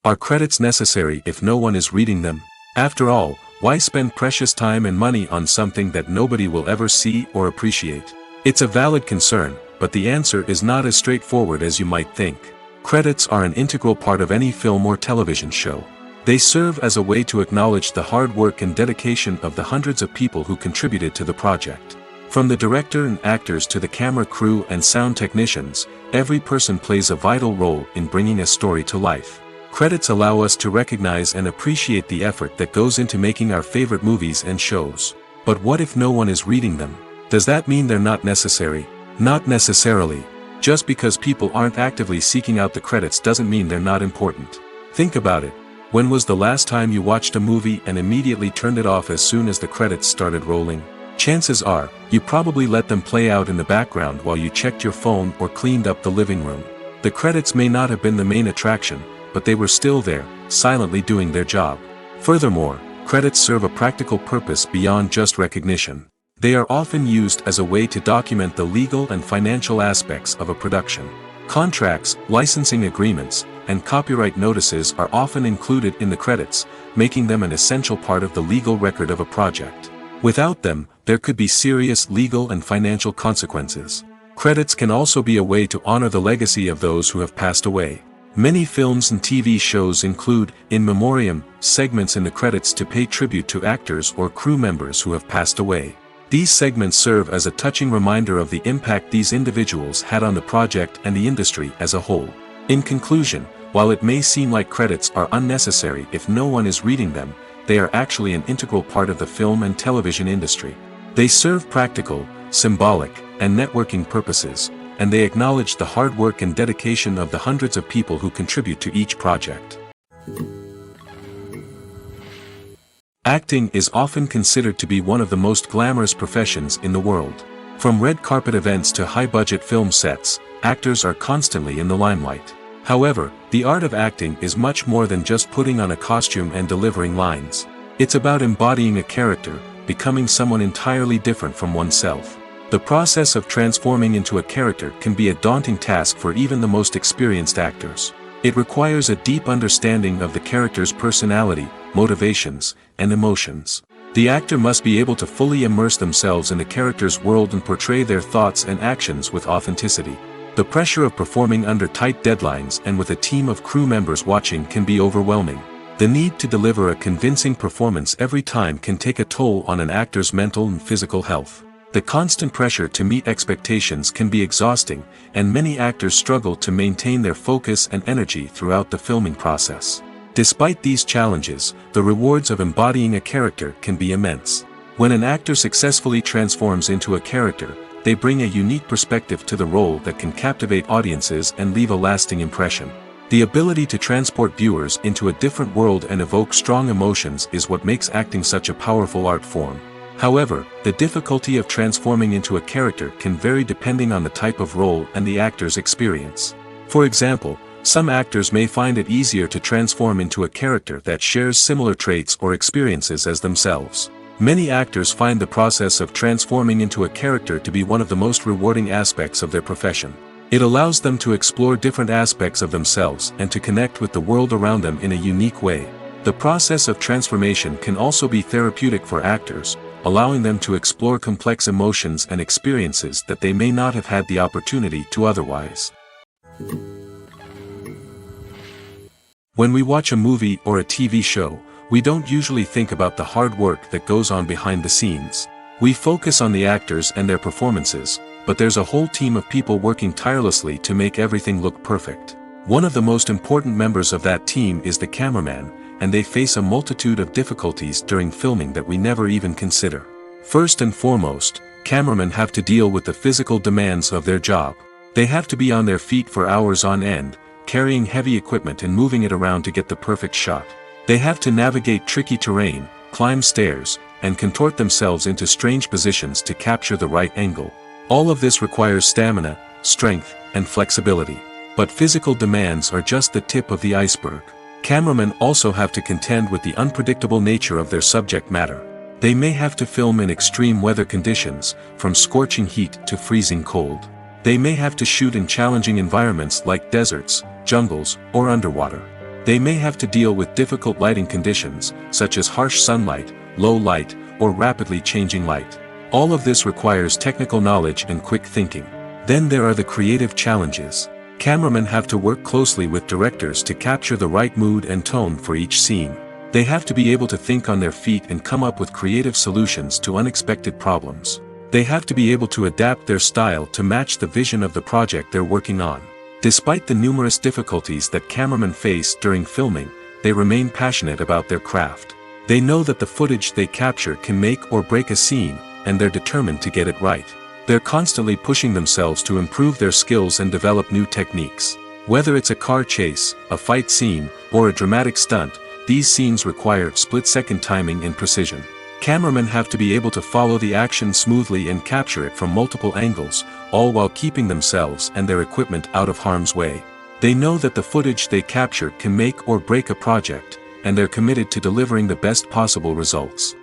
Are credits necessary if no one is reading them? After all, why spend precious time and money on something that nobody will ever see or appreciate? It's a valid concern, but the answer is not as straightforward as you might think. Credits are an integral part of any film or television show. They serve as a way to acknowledge the hard work and dedication of the hundreds of people who contributed to the project. From the director and actors to the camera crew and sound technicians, every person plays a vital role in bringing a story to life. Credits allow us to recognize and appreciate the effort that goes into making our favorite movies and shows. But what if no one is reading them? Does that mean they're not necessary? Not necessarily. Just because people aren't actively seeking out the credits doesn't mean they're not important. Think about it. When was the last time you watched a movie and immediately turned it off as soon as the credits started rolling? Chances are, you probably let them play out in the background while you checked your phone or cleaned up the living room. The credits may not have been the main attraction, but they were still there, silently doing their job. Furthermore, credits serve a practical purpose beyond just recognition. They are often used as a way to document the legal and financial aspects of a production. Contracts, licensing agreements, and copyright notices are often included in the credits, making them an essential part of the legal record of a project. Without them, there could be serious legal and financial consequences. Credits can also be a way to honor the legacy of those who have passed away. Many films and TV shows include, in memoriam, segments in the credits to pay tribute to actors or crew members who have passed away. These segments serve as a touching reminder of the impact these individuals had on the project and the industry as a whole. In conclusion, while it may seem like credits are unnecessary if no one is reading them, they are actually an integral part of the film and television industry. They serve practical, symbolic, and networking purposes, and they acknowledge the hard work and dedication of the hundreds of people who contribute to each project. Acting is often considered to be one of the most glamorous professions in the world. From red carpet events to high-budget film sets, actors are constantly in the limelight. However, the art of acting is much more than just putting on a costume and delivering lines. It's about embodying a character, becoming someone entirely different from oneself. The process of transforming into a character can be a daunting task for even the most experienced actors. It requires a deep understanding of the character's personality, motivations, and emotions. The actor must be able to fully immerse themselves in the character's world and portray their thoughts and actions with authenticity. The pressure of performing under tight deadlines and with a team of crew members watching can be overwhelming. The need to deliver a convincing performance every time can take a toll on an actor's mental and physical health. The constant pressure to meet expectations can be exhausting, and many actors struggle to maintain their focus and energy throughout the filming process. Despite these challenges, the rewards of embodying a character can be immense. When an actor successfully transforms into a character, they bring a unique perspective to the role that can captivate audiences and leave a lasting impression. The ability to transport viewers into a different world and evoke strong emotions is what makes acting such a powerful art form. However, the difficulty of transforming into a character can vary depending on the type of role and the actor's experience. For example, some actors may find it easier to transform into a character that shares similar traits or experiences as themselves. Many actors find the process of transforming into a character to be one of the most rewarding aspects of their profession. It allows them to explore different aspects of themselves and to connect with the world around them in a unique way. The process of transformation can also be therapeutic for actors, allowing them to explore complex emotions and experiences that they may not have had the opportunity to otherwise. When we watch a movie or a TV show, we don't usually think about the hard work that goes on behind the scenes. We focus on the actors and their performances, but there's a whole team of people working tirelessly to make everything look perfect. One of the most important members of that team is the cameraman, and they face a multitude of difficulties during filming that we never even consider. First and foremost, cameramen have to deal with the physical demands of their job. They have to be on their feet for hours on end, carrying heavy equipment and moving it around to get the perfect shot. They have to navigate tricky terrain, climb stairs, and contort themselves into strange positions to capture the right angle. All of this requires stamina, strength, and flexibility. But physical demands are just the tip of the iceberg. Cameramen also have to contend with the unpredictable nature of their subject matter. They may have to film in extreme weather conditions, from scorching heat to freezing cold. They may have to shoot in challenging environments like deserts, jungles, or underwater. They may have to deal with difficult lighting conditions, such as harsh sunlight, low light, or rapidly changing light. All of this requires technical knowledge and quick thinking. Then there are the creative challenges. Cameramen have to work closely with directors to capture the right mood and tone for each scene. They have to be able to think on their feet and come up with creative solutions to unexpected problems. They have to be able to adapt their style to match the vision of the project they're working on. Despite the numerous difficulties that cameramen face during filming, they remain passionate about their craft. They know that the footage they capture can make or break a scene, and they're determined to get it right. They're constantly pushing themselves to improve their skills and develop new techniques. Whether it's a car chase, a fight scene, or a dramatic stunt, these scenes require split-second timing and precision. Cameramen have to be able to follow the action smoothly and capture it from multiple angles, all while keeping themselves and their equipment out of harm's way. They know that the footage they capture can make or break a project, and they're committed to delivering the best possible results.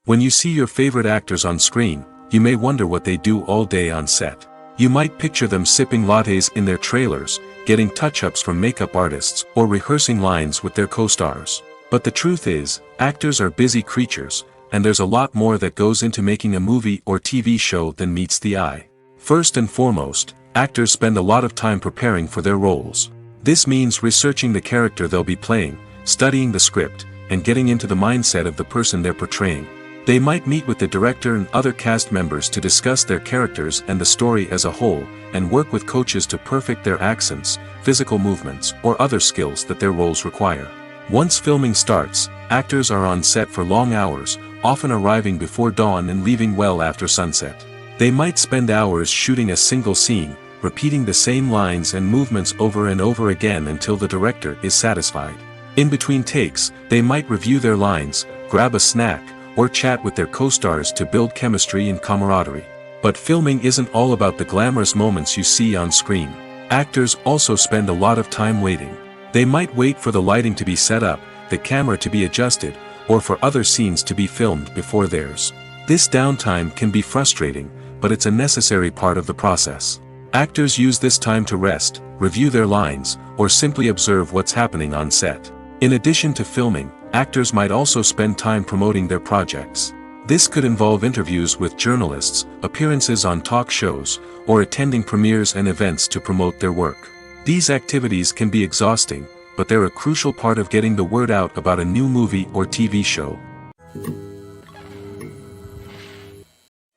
When you see your favorite actors on screen, you may wonder what they do all day on set. You might picture them sipping lattes in their trailers, getting touch-ups from makeup artists, or rehearsing lines with their co-stars. But the truth is, actors are busy creatures, and there's a lot more that goes into making a movie or TV show than meets the eye. First and foremost, actors spend a lot of time preparing for their roles. This means researching the character they'll be playing, studying the script, and getting into the mindset of the person they're portraying. They might meet with the director and other cast members to discuss their characters and the story as a whole, and work with coaches to perfect their accents, physical movements, or other skills that their roles require. Once filming starts, actors are on set for long hours, often arriving before dawn and leaving well after sunset. They might spend hours shooting a single scene, repeating the same lines and movements over and over again until the director is satisfied. In between takes, they might review their lines, grab a snack, or chat with their co-stars to build chemistry and camaraderie. But filming isn't all about the glamorous moments you see on screen. Actors also spend a lot of time waiting. They might wait for the lighting to be set up, the camera to be adjusted, or for other scenes to be filmed before theirs. This downtime can be frustrating, but it's a necessary part of the process. Actors use this time to rest, review their lines, or simply observe what's happening on set. In addition to filming, actors might also spend time promoting their projects. This could involve interviews with journalists, appearances on talk shows, or attending premieres and events to promote their work. These activities can be exhausting, but they're a crucial part of getting the word out about a new movie or TV show.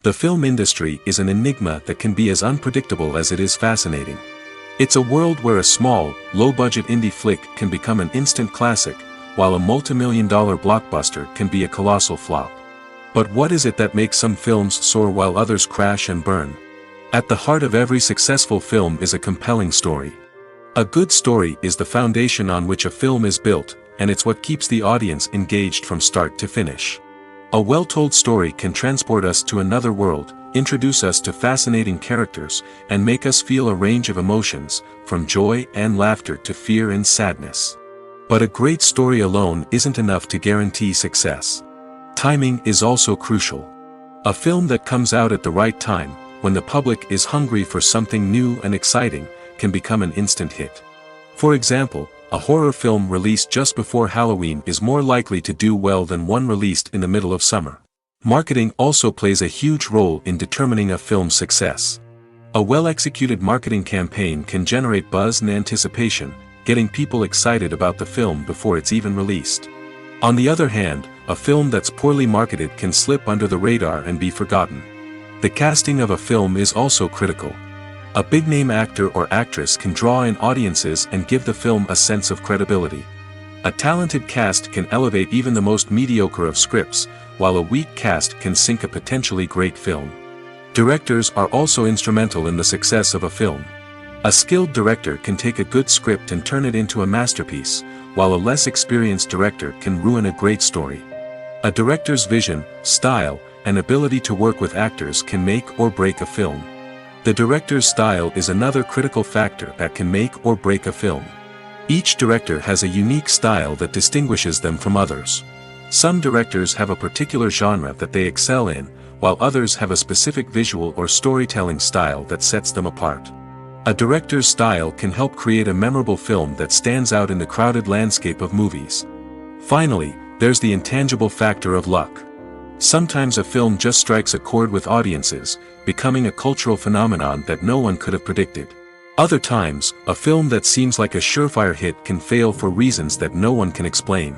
The film industry is an enigma that can be as unpredictable as it is fascinating. It's a world where a small, low-budget indie flick can become an instant classic, while a multi-million-dollar blockbuster can be a colossal flop. But what is it that makes some films soar while others crash and burn? At the heart of every successful film is a compelling story. A good story is the foundation on which a film is built, and it's what keeps the audience engaged from start to finish. A well-told story can transport us to another world, introduce us to fascinating characters, and make us feel a range of emotions, from joy and laughter to fear and sadness. But a great story alone isn't enough to guarantee success. Timing is also crucial. A film that comes out at the right time, when the public is hungry for something new and exciting, can become an instant hit. For example, a horror film released just before Halloween is more likely to do well than one released in the middle of summer. Marketing also plays a huge role in determining a film's success. A well-executed marketing campaign can generate buzz and anticipation, getting people excited about the film before it's even released. On the other hand, a film that's poorly marketed can slip under the radar and be forgotten. The casting of a film is also critical. A big-name actor or actress can draw in audiences and give the film a sense of credibility. A talented cast can elevate even the most mediocre of scripts, while a weak cast can sink a potentially great film. Directors are also instrumental in the success of a film. A skilled director can take a good script and turn it into a masterpiece, while a less experienced director can ruin a great story. A director's vision, style, and ability to work with actors can make or break a film. The director's style is another critical factor that can make or break a film. Each director has a unique style that distinguishes them from others. Some directors have a particular genre that they excel in, while others have a specific visual or storytelling style that sets them apart. A director's style can help create a memorable film that stands out in the crowded landscape of movies. Finally, there's the intangible factor of luck. Sometimes a film just strikes a chord with audiences, becoming a cultural phenomenon that no one could have predicted. Other times, a film that seems like a surefire hit can fail for reasons that no one can explain.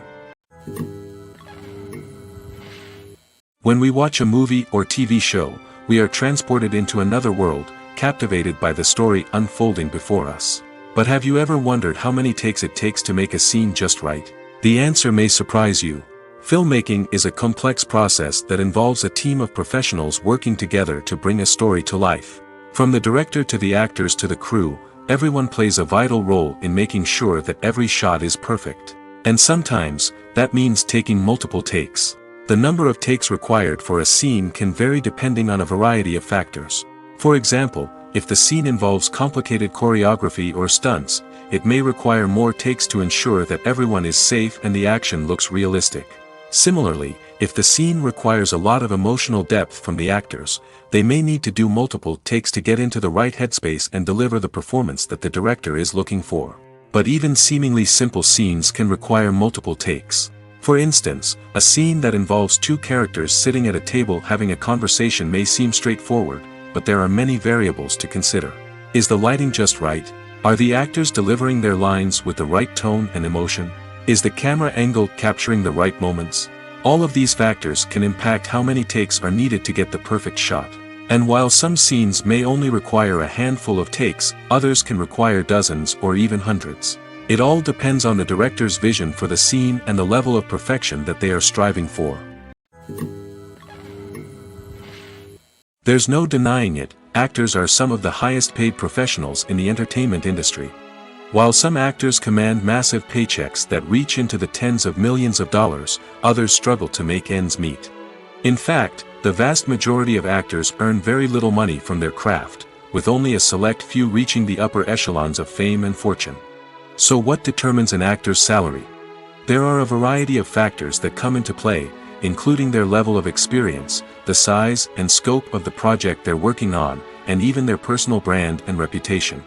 When we watch a movie or TV show, we are transported into another world, captivated by the story unfolding before us. But have you ever wondered how many takes it takes to make a scene just right? The answer may surprise you. Filmmaking is a complex process that involves a team of professionals working together to bring a story to life. From the director to the actors to the crew, everyone plays a vital role in making sure that every shot is perfect. And sometimes, that means taking multiple takes. The number of takes required for a scene can vary depending on a variety of factors. For example, if the scene involves complicated choreography or stunts, it may require more takes to ensure that everyone is safe and the action looks realistic. Similarly, if the scene requires a lot of emotional depth from the actors, they may need to do multiple takes to get into the right headspace and deliver the performance that the director is looking for. But even seemingly simple scenes can require multiple takes. For instance, a scene that involves two characters sitting at a table having a conversation may seem straightforward, but there are many variables to consider. Is the lighting just right? Are the actors delivering their lines with the right tone and emotion? Is the camera angle capturing the right moments? All of these factors can impact how many takes are needed to get the perfect shot. And while some scenes may only require a handful of takes, others can require dozens or even hundreds. It all depends on the director's vision for the scene and the level of perfection that they are striving for. There's no denying it, actors are some of the highest paid professionals in the entertainment industry. While some actors command massive paychecks that reach into the tens of millions of dollars, others struggle to make ends meet. In fact, the vast majority of actors earn very little money from their craft, with only a select few reaching the upper echelons of fame and fortune. So what determines an actor's salary? There are a variety of factors that come into play, including their level of experience, the size and scope of the project they're working on, and even their personal brand and reputation.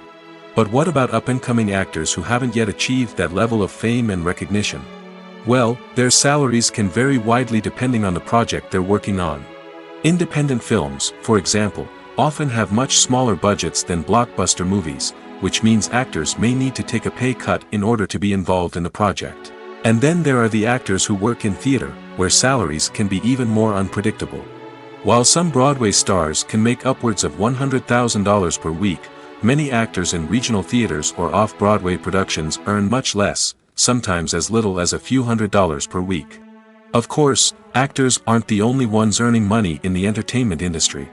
But what about up-and-coming actors who haven't yet achieved that level of fame and recognition? Well, their salaries can vary widely depending on the project they're working on. Independent films, for example, often have much smaller budgets than blockbuster movies, which means actors may need to take a pay cut in order to be involved in the project. And then there are the actors who work in theater, where salaries can be even more unpredictable. While some Broadway stars can make upwards of $100,000 per week, many actors in regional theaters or off-Broadway productions earn much less, sometimes as little as a few $100s per week. Of course, actors aren't the only ones earning money in the entertainment industry.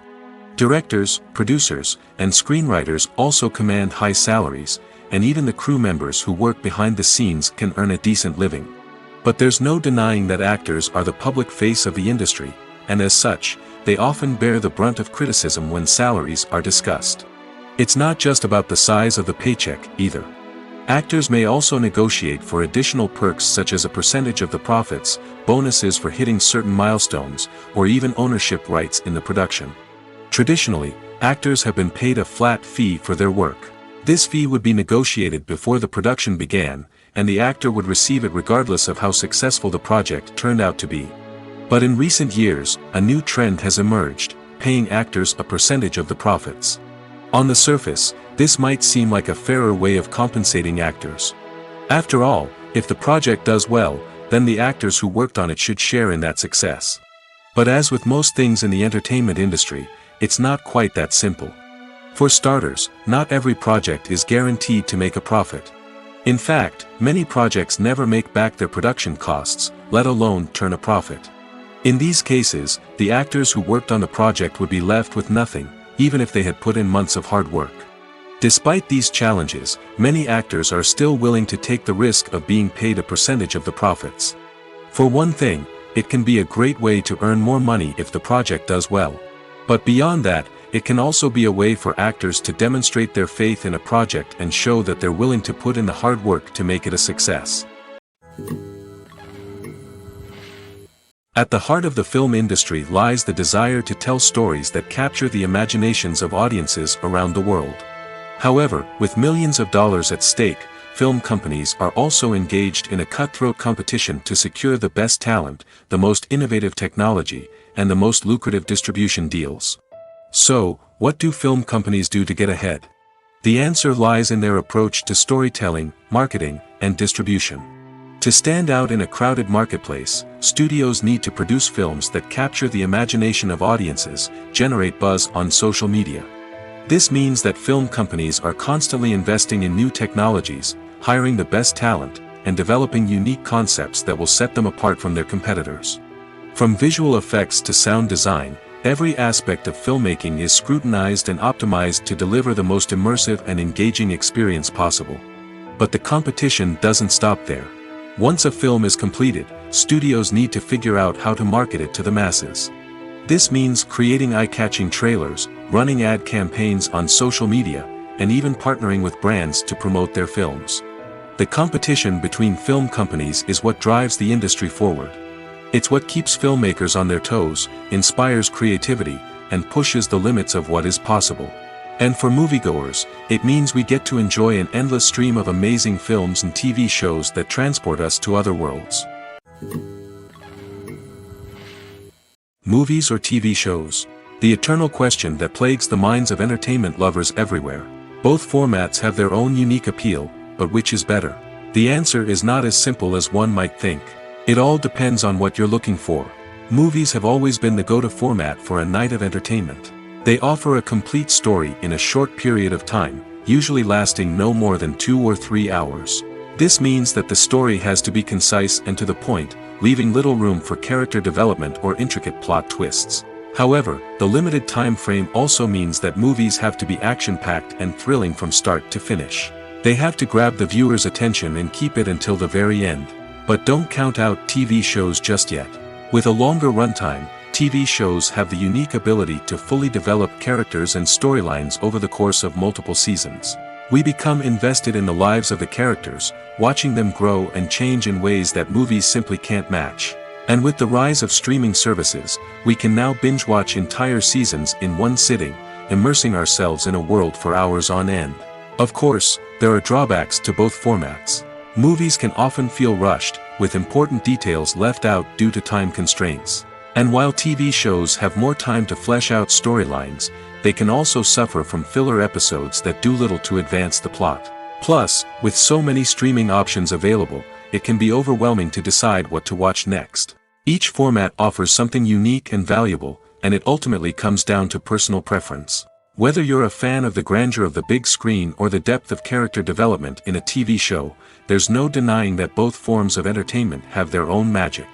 Directors, producers, and screenwriters also command high salaries, and even the crew members who work behind the scenes can earn a decent living. But there's no denying that actors are the public face of the industry, and as such, they often bear the brunt of criticism when salaries are discussed. It's not just about the size of the paycheck, either. Actors may also negotiate for additional perks such as a percentage of the profits, bonuses for hitting certain milestones, or even ownership rights in the production. Traditionally, actors have been paid a flat fee for their work. This fee would be negotiated before the production began, and the actor would receive it regardless of how successful the project turned out to be. But in recent years, a new trend has emerged, paying actors a percentage of the profits. On the surface, this might seem like a fairer way of compensating actors. After all, if the project does well, then the actors who worked on it should share in that success. But as with most things in the entertainment industry, it's not quite that simple. For starters, not every project is guaranteed to make a profit. In fact, many projects never make back their production costs, let alone turn a profit. In these cases, the actors who worked on the project would be left with nothing, even if they had put in months of hard work. Despite these challenges, many actors are still willing to take the risk of being paid a percentage of the profits. For one thing, it can be a great way to earn more money if the project does well. But beyond that, it can also be a way for actors to demonstrate their faith in a project and show that they're willing to put in the hard work to make it a success. At the heart of the film industry lies the desire to tell stories that capture the imaginations of audiences around the world. However, with millions of dollars at stake, film companies are also engaged in a cutthroat competition to secure the best talent, the most innovative technology, and the most lucrative distribution deals. So, what do film companies do to get ahead? The answer lies in their approach to storytelling, marketing, and distribution. To stand out in a crowded marketplace, studios need to produce films that capture the imagination of audiences, generate buzz on social media. This means that film companies are constantly investing in new technologies, hiring the best talent, and developing unique concepts that will set them apart from their competitors. From visual effects to sound design, every aspect of filmmaking is scrutinized and optimized to deliver the most immersive and engaging experience possible. But the competition doesn't stop there. Once a film is completed, studios need to figure out how to market it to the masses. This means creating eye-catching trailers, running ad campaigns on social media, and even partnering with brands to promote their films. The competition between film companies is what drives the industry forward. It's what keeps filmmakers on their toes, inspires creativity, and pushes the limits of what is possible. And for moviegoers, it means we get to enjoy an endless stream of amazing films and TV shows that transport us to other worlds. Movies or TV shows? The eternal question that plagues the minds of entertainment lovers everywhere. Both formats have their own unique appeal, but which is better? The answer is not as simple as one might think. It all depends on what you're looking for. Movies have always been the go-to format for a night of entertainment. They offer a complete story in a short period of time, usually lasting no more than 2 or 3 hours. This means that the story has to be concise and to the point, leaving little room for character development or intricate plot twists. However, the limited time frame also means that movies have to be action-packed and thrilling from start to finish. They have to grab the viewer's attention and keep it until the very end. But don't count out TV shows just yet. With a longer runtime, TV shows have the unique ability to fully develop characters and storylines over the course of multiple seasons. We become invested in the lives of the characters, watching them grow and change in ways that movies simply can't match. And with the rise of streaming services, we can now binge-watch entire seasons in one sitting, immersing ourselves in a world for hours on end. Of course, there are drawbacks to both formats. Movies can often feel rushed, with important details left out due to time constraints. And while TV shows have more time to flesh out storylines, they can also suffer from filler episodes that do little to advance the plot. Plus, with so many streaming options available, it can be overwhelming to decide what to watch next. Each format offers something unique and valuable, and it ultimately comes down to personal preference. Whether you're a fan of the grandeur of the big screen or the depth of character development in a TV show, there's no denying that both forms of entertainment have their own magic.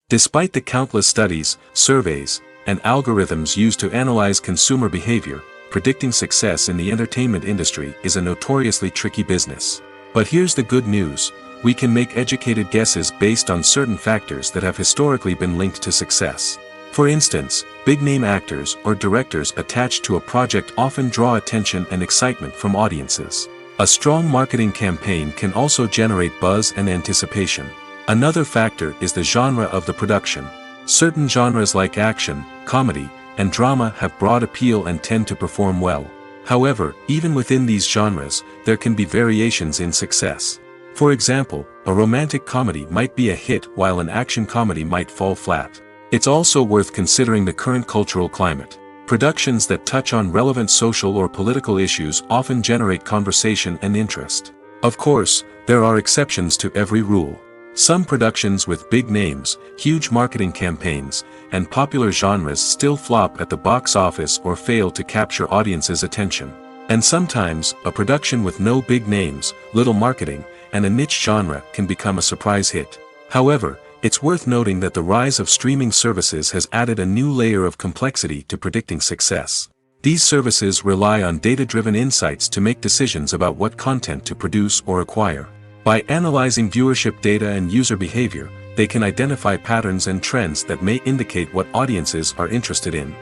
Despite the countless studies, surveys, and algorithms used to analyze consumer behavior, predicting success in the entertainment industry is a notoriously tricky business. But here's the good news: we can make educated guesses based on certain factors that have historically been linked to success. For instance, big-name actors or directors attached to a project often draw attention and excitement from audiences. A strong marketing campaign can also generate buzz and anticipation. Another factor is the genre of the production. Certain genres like action, comedy, and drama have broad appeal and tend to perform well. However, even within these genres, there can be variations in success. For example, a romantic comedy might be a hit while an action comedy might fall flat. It's also worth considering the current cultural climate. Productions that touch on relevant social or political issues often generate conversation and interest. Of course, there are exceptions to every rule. Some productions with big names, huge marketing campaigns, and popular genres still flop at the box office or fail to capture audiences' attention. And sometimes, a production with no big names, little marketing, and a niche genre can become a surprise hit. However, it's worth noting that the rise of streaming services has added a new layer of complexity to predicting success. These services rely on data-driven insights to make decisions about what content to produce or acquire. By analyzing viewership data and user behavior, they can identify patterns and trends that may indicate what audiences are interested in.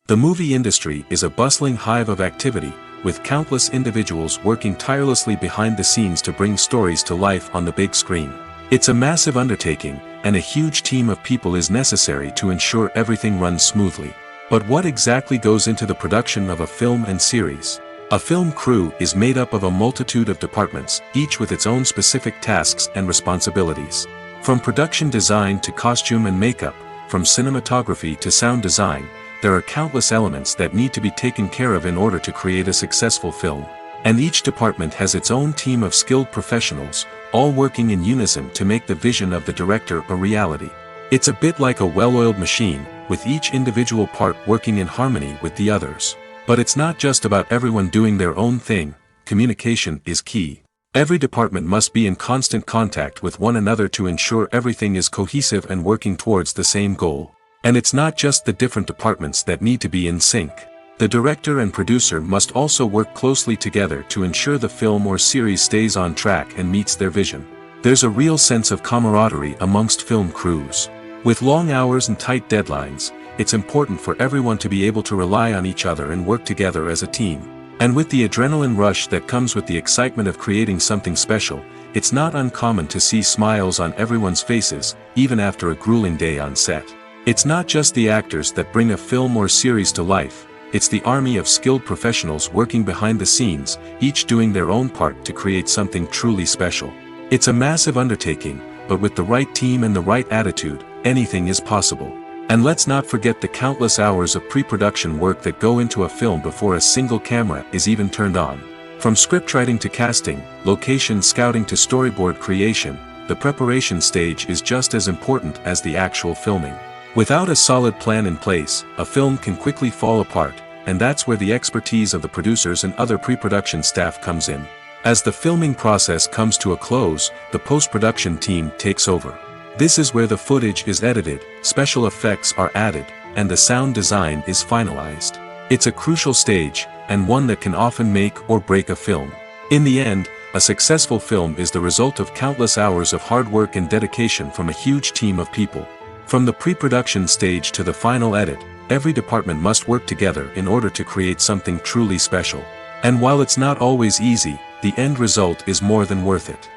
The movie industry is a bustling hive of activity, with countless individuals working tirelessly behind the scenes to bring stories to life on the big screen. It's a massive undertaking, and a huge team of people is necessary to ensure everything runs smoothly. But what exactly goes into the production of a film and series? A film crew is made up of a multitude of departments, each with its own specific tasks and responsibilities. From production design to costume and makeup, from cinematography to sound design, there are countless elements that need to be taken care of in order to create a successful film. And each department has its own team of skilled professionals, all working in unison to make the vision of the director a reality. It's a bit like a well-oiled machine, with each individual part working in harmony with the others. But it's not just about everyone doing their own thing. Communication is key. Every department must be in constant contact with one another to ensure everything is cohesive and working towards the same goal. And it's not just the different departments that need to be in sync. The director and producer must also work closely together to ensure the film or series stays on track and meets their vision. There's a real sense of camaraderie amongst film crews. With long hours and tight deadlines, it's important for everyone to be able to rely on each other and work together as a team. And with the adrenaline rush that comes with the excitement of creating something special, it's not uncommon to see smiles on everyone's faces, even after a grueling day on set. It's not just the actors that bring a film or series to life, it's the army of skilled professionals working behind the scenes, each doing their own part to create something truly special. It's a massive undertaking, but with the right team and the right attitude, anything is possible. And let's not forget the countless hours of pre-production work that go into a film before a single camera is even turned on. From scriptwriting to casting, location scouting to storyboard creation, the preparation stage is just as important as the actual filming. Without a solid plan in place, a film can quickly fall apart, and that's where the expertise of the producers and other pre-production staff comes in. As the filming process comes to a close, the post-production team takes over. This is where the footage is edited, special effects are added, and the sound design is finalized. It's a crucial stage, and one that can often make or break a film. In the end, a successful film is the result of countless hours of hard work and dedication from a huge team of people. From the pre-production stage to the final edit, every department must work together in order to create something truly special. And while it's not always easy, the end result is more than worth it.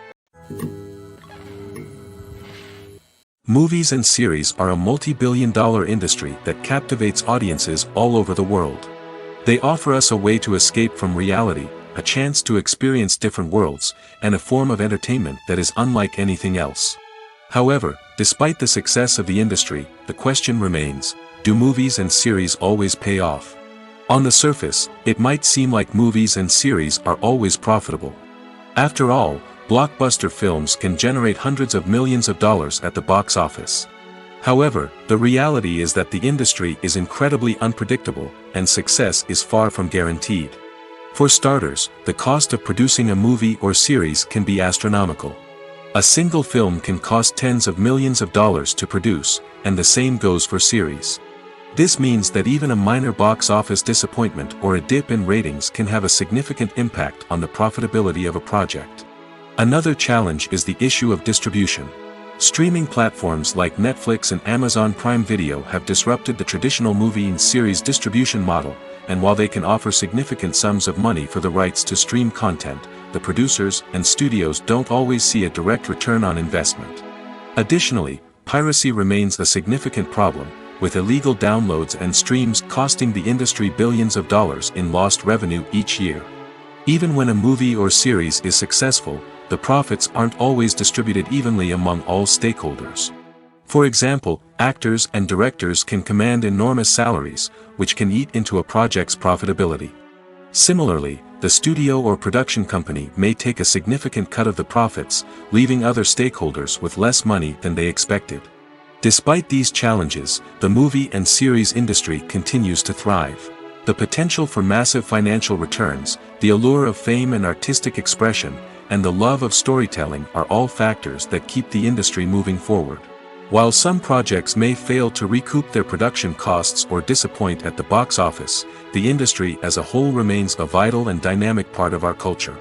Movies and series are a multi-billion-dollar industry that captivates audiences all over the world. They offer us a way to escape from reality, a chance to experience different worlds, and a form of entertainment that is unlike anything else. However, despite the success of the industry, the question remains, do movies and series always pay off? On the surface, it might seem like movies and series are always profitable. After all, blockbuster films can generate hundreds of millions of dollars at the box office. However, the reality is that the industry is incredibly unpredictable, and success is far from guaranteed. For starters, the cost of producing a movie or series can be astronomical. A single film can cost tens of millions of dollars to produce, and the same goes for series. This means that even a minor box office disappointment or a dip in ratings can have a significant impact on the profitability of a project. Another challenge is the issue of distribution. Streaming platforms like Netflix and Amazon Prime Video have disrupted the traditional movie and series distribution model, and while they can offer significant sums of money for the rights to stream content, the producers and studios don't always see a direct return on investment. Additionally, piracy remains a significant problem, with illegal downloads and streams costing the industry billions of dollars in lost revenue each year. Even when a movie or series is successful, the profits aren't always distributed evenly among all stakeholders. For example, actors and directors can command enormous salaries, which can eat into a project's profitability. Similarly, the studio or production company may take a significant cut of the profits, leaving other stakeholders with less money than they expected. Despite these challenges, the movie and series industry continues to thrive. The potential for massive financial returns, the allure of fame and artistic expression, and the love of storytelling are all factors that keep the industry moving forward. While some projects may fail to recoup their production costs or disappoint at the box office, the industry as a whole remains a vital and dynamic part of our culture.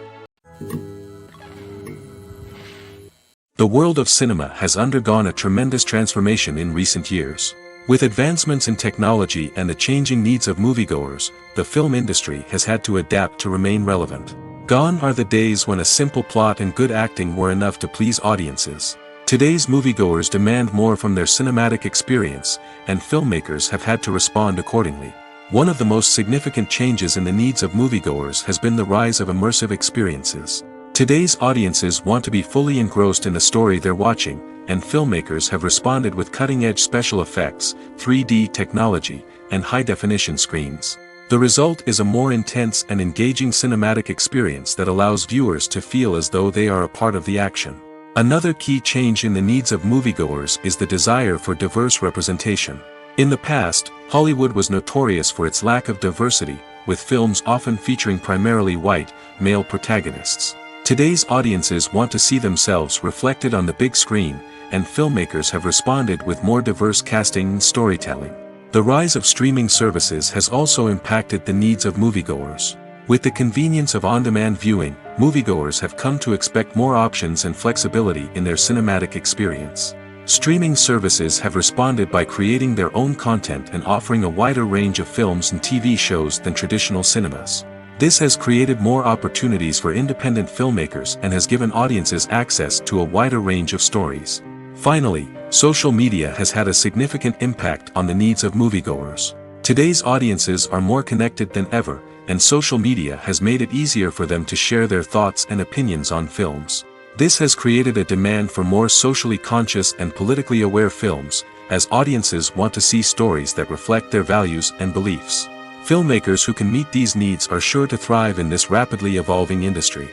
The world of cinema has undergone a tremendous transformation in recent years. With advancements in technology and the changing needs of moviegoers, the film industry has had to adapt to remain relevant. Gone are the days when a simple plot and good acting were enough to please audiences. Today's moviegoers demand more from their cinematic experience, and filmmakers have had to respond accordingly. One of the most significant changes in the needs of moviegoers has been the rise of immersive experiences. Today's audiences want to be fully engrossed in the story they're watching, and filmmakers have responded with cutting-edge special effects, 3D technology, and high-definition screens. The result is a more intense and engaging cinematic experience that allows viewers to feel as though they are a part of the action. Another key change in the needs of moviegoers is the desire for diverse representation. In the past, Hollywood was notorious for its lack of diversity, with films often featuring primarily white, male protagonists. Today's audiences want to see themselves reflected on the big screen, and filmmakers have responded with more diverse casting and storytelling. The rise of streaming services has also impacted the needs of moviegoers. With the convenience of on-demand viewing, moviegoers have come to expect more options and flexibility in their cinematic experience. Streaming services have responded by creating their own content and offering a wider range of films and TV shows than traditional cinemas. This has created more opportunities for independent filmmakers and has given audiences access to a wider range of stories. Finally, social media has had a significant impact on the needs of moviegoers. Today's audiences are more connected than ever, and social media has made it easier for them to share their thoughts and opinions on films. This has created a demand for more socially conscious and politically aware films, as audiences want to see stories that reflect their values and beliefs. Filmmakers who can meet these needs are sure to thrive in this rapidly evolving industry.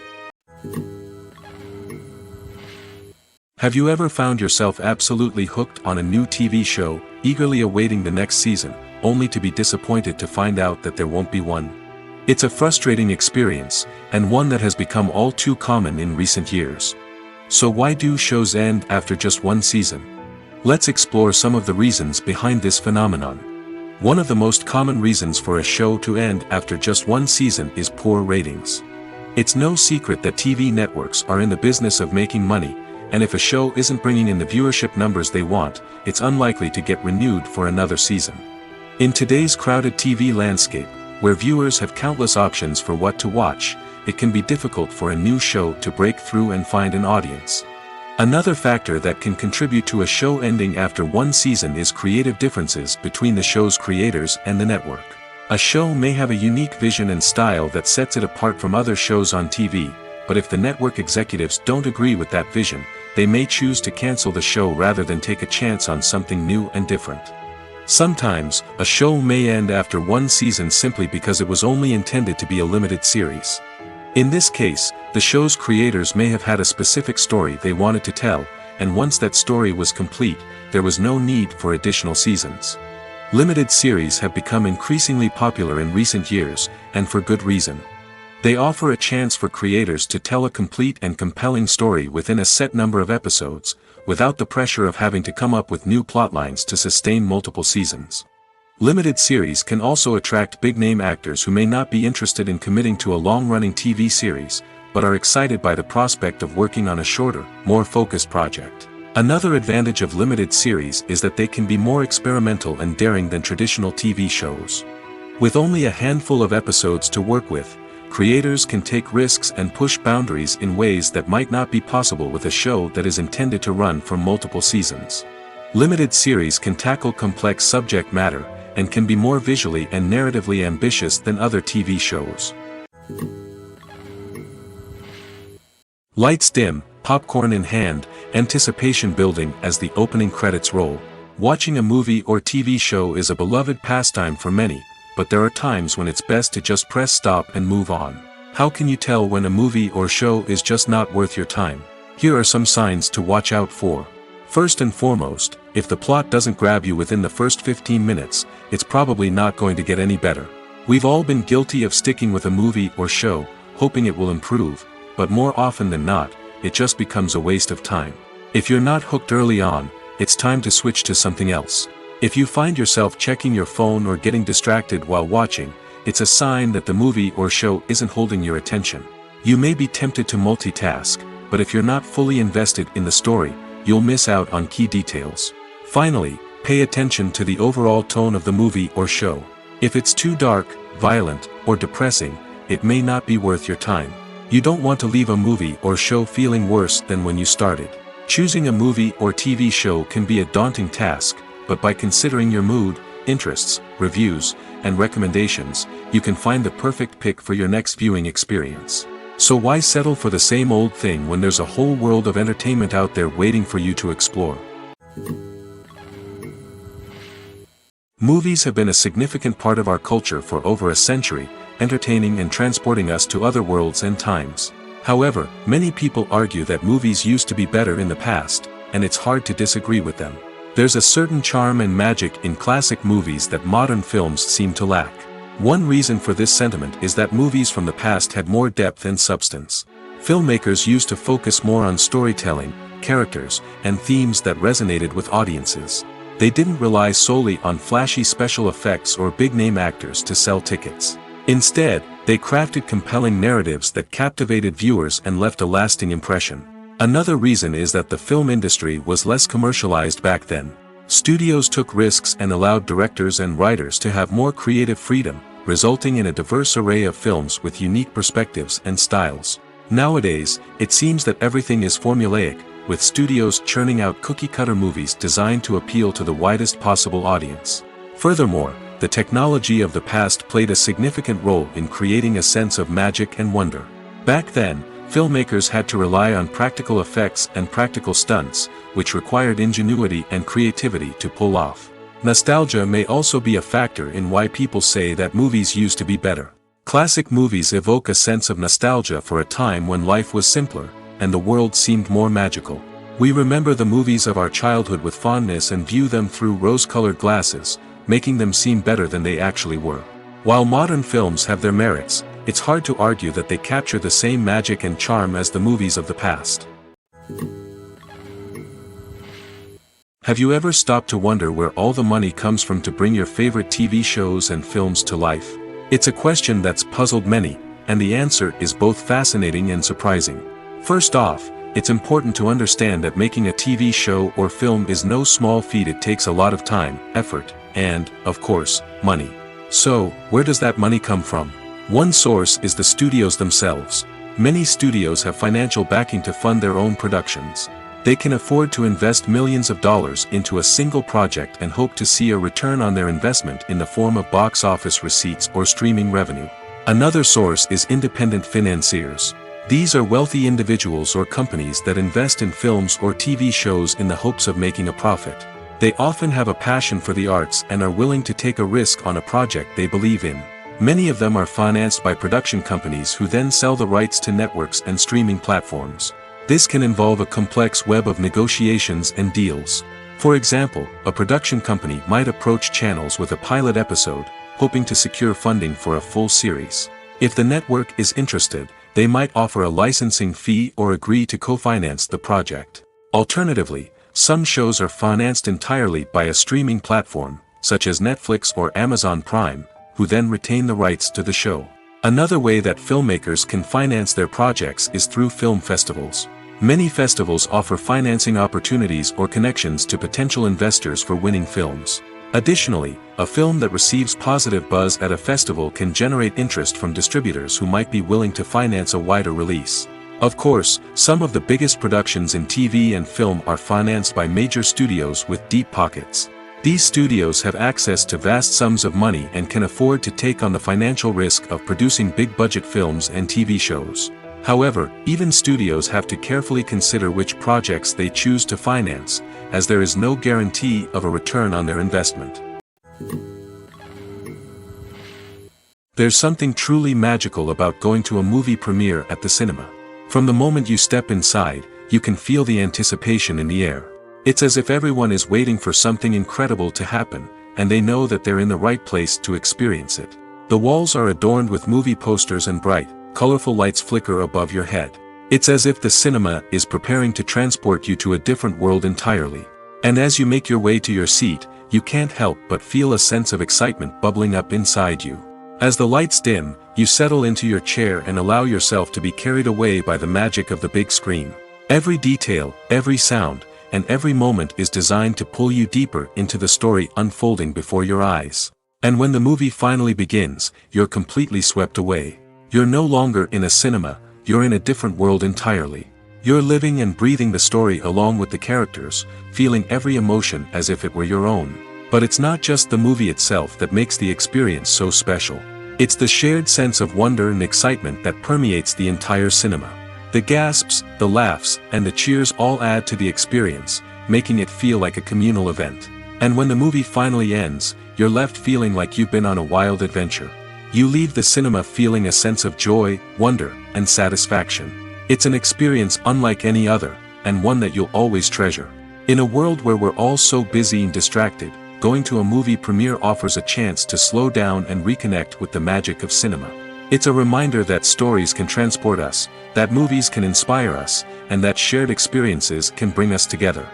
Have you ever found yourself absolutely hooked on a new TV show, eagerly awaiting the next season, only to be disappointed to find out that there won't be one? It's a frustrating experience, and one that has become all too common in recent years. So why do shows end after just one season? Let's explore some of the reasons behind this phenomenon. One of the most common reasons for a show to end after just one season is poor ratings. It's no secret that TV networks are in the business of making money, and if a show isn't bringing in the viewership numbers they want, it's unlikely to get renewed for another season. In today's crowded TV landscape, where viewers have countless options for what to watch, it can be difficult for a new show to break through and find an audience. Another factor that can contribute to a show ending after one season is creative differences between the show's creators and the network. A show may have a unique vision and style that sets it apart from other shows on TV, but if the network executives don't agree with that vision, they may choose to cancel the show rather than take a chance on something new and different. Sometimes, a show may end after one season simply because it was only intended to be a limited series. In this case, the show's creators may have had a specific story they wanted to tell, and once that story was complete, there was no need for additional seasons. Limited series have become increasingly popular in recent years, and for good reason. They offer a chance for creators to tell a complete and compelling story within a set number of episodes, without the pressure of having to come up with new plotlines to sustain multiple seasons. Limited series can also attract big-name actors who may not be interested in committing to a long-running TV series, but are excited by the prospect of working on a shorter, more focused project. Another advantage of limited series is that they can be more experimental and daring than traditional TV shows. With only a handful of episodes to work with, creators can take risks and push boundaries in ways that might not be possible with a show that is intended to run for multiple seasons. Limited series can tackle complex subject matter, and can be more visually and narratively ambitious than other TV shows. Lights dim, popcorn in hand, anticipation building as the opening credits roll. Watching a movie or TV show is a beloved pastime for many, but there are times when it's best to just press stop and move on. How can you tell when a movie or show is just not worth your time? Here are some signs to watch out for. First and foremost, if the plot doesn't grab you within the first 15 minutes, it's probably not going to get any better. We've all been guilty of sticking with a movie or show, hoping it will improve, but more often than not, it just becomes a waste of time. If you're not hooked early on, it's time to switch to something else. If you find yourself checking your phone or getting distracted while watching, it's a sign that the movie or show isn't holding your attention. You may be tempted to multitask, but if you're not fully invested in the story, you'll miss out on key details. Finally, pay attention to the overall tone of the movie or show. If it's too dark, violent, or depressing, it may not be worth your time. You don't want to leave a movie or show feeling worse than when you started. Choosing a movie or TV show can be a daunting task, but by considering your mood, interests, reviews, and recommendations, you can find the perfect pick for your next viewing experience. So why settle for the same old thing when there's a whole world of entertainment out there waiting for you to explore? Movies have been a significant part of our culture for over a century, entertaining and transporting us to other worlds and times. However, many people argue that movies used to be better in the past, and it's hard to disagree with them. There's a certain charm and magic in classic movies that modern films seem to lack. One reason for this sentiment is that movies from the past had more depth and substance. Filmmakers used to focus more on storytelling, characters, and themes that resonated with audiences. They didn't rely solely on flashy special effects or big-name actors to sell tickets. Instead, they crafted compelling narratives that captivated viewers and left a lasting impression. Another reason is that the film industry was less commercialized back then. Studios took risks and allowed directors and writers to have more creative freedom, resulting in a diverse array of films with unique perspectives and styles. Nowadays, it seems that everything is formulaic, with studios churning out cookie-cutter movies designed to appeal to the widest possible audience. Furthermore, the technology of the past played a significant role in creating a sense of magic and wonder. Back then, filmmakers had to rely on practical effects and practical stunts, which required ingenuity and creativity to pull off. Nostalgia may also be a factor in why people say that movies used to be better. Classic movies evoke a sense of nostalgia for a time when life was simpler, and the world seemed more magical. We remember the movies of our childhood with fondness and view them through rose-colored glasses, making them seem better than they actually were. While modern films have their merits, it's hard to argue that they capture the same magic and charm as the movies of the past. Have you ever stopped to wonder where all the money comes from to bring your favorite TV shows and films to life? It's a question that's puzzled many, and the answer is both fascinating and surprising. First off, it's important to understand that making a TV show or film is no small feat. It takes a lot of time, effort, and, of course, money. So, where does that money come from? One source is the studios themselves. Many studios have financial backing to fund their own productions. They can afford to invest millions of dollars into a single project and hope to see a return on their investment in the form of box office receipts or streaming revenue. Another source is independent financiers. These are wealthy individuals or companies that invest in films or TV shows in the hopes of making a profit. They often have a passion for the arts and are willing to take a risk on a project they believe in. Many of them are financed by production companies who then sell the rights to networks and streaming platforms. This can involve a complex web of negotiations and deals. For example, a production company might approach channels with a pilot episode, hoping to secure funding for a full series. If the network is interested, they might offer a licensing fee or agree to co-finance the project. Alternatively, some shows are financed entirely by a streaming platform, such as Netflix or Amazon Prime, who then retain the rights to the show. Another way that filmmakers can finance their projects is through film festivals. Many festivals offer financing opportunities or connections to potential investors for winning films. Additionally, a film that receives positive buzz at a festival can generate interest from distributors who might be willing to finance a wider release. Of course, some of the biggest productions in TV and film are financed by major studios with deep pockets. These studios have access to vast sums of money and can afford to take on the financial risk of producing big-budget films and TV shows. However, even studios have to carefully consider which projects they choose to finance, as there is no guarantee of a return on their investment. There's something truly magical about going to a movie premiere at the cinema. From the moment you step inside, you can feel the anticipation in the air. It's as if everyone is waiting for something incredible to happen, and they know that they're in the right place to experience it. The walls are adorned with movie posters and bright, colorful lights flicker above your head. It's as if the cinema is preparing to transport you to a different world entirely. And as you make your way to your seat, you can't help but feel a sense of excitement bubbling up inside you. As the lights dim, you settle into your chair and allow yourself to be carried away by the magic of the big screen. Every detail, every sound, and every moment is designed to pull you deeper into the story unfolding before your eyes. And when the movie finally begins, you're completely swept away. You're no longer in a cinema, you're in a different world entirely. You're living and breathing the story along with the characters, feeling every emotion as if it were your own. But it's not just the movie itself that makes the experience so special. It's the shared sense of wonder and excitement that permeates the entire cinema. The gasps, the laughs, and the cheers all add to the experience, making it feel like a communal event. And when the movie finally ends, you're left feeling like you've been on a wild adventure. You leave the cinema feeling a sense of joy, wonder, and satisfaction. It's an experience unlike any other, and one that you'll always treasure. In a world where we're all so busy and distracted, going to a movie premiere offers a chance to slow down and reconnect with the magic of cinema. It's a reminder that stories can transport us, that movies can inspire us, and that shared experiences can bring us together.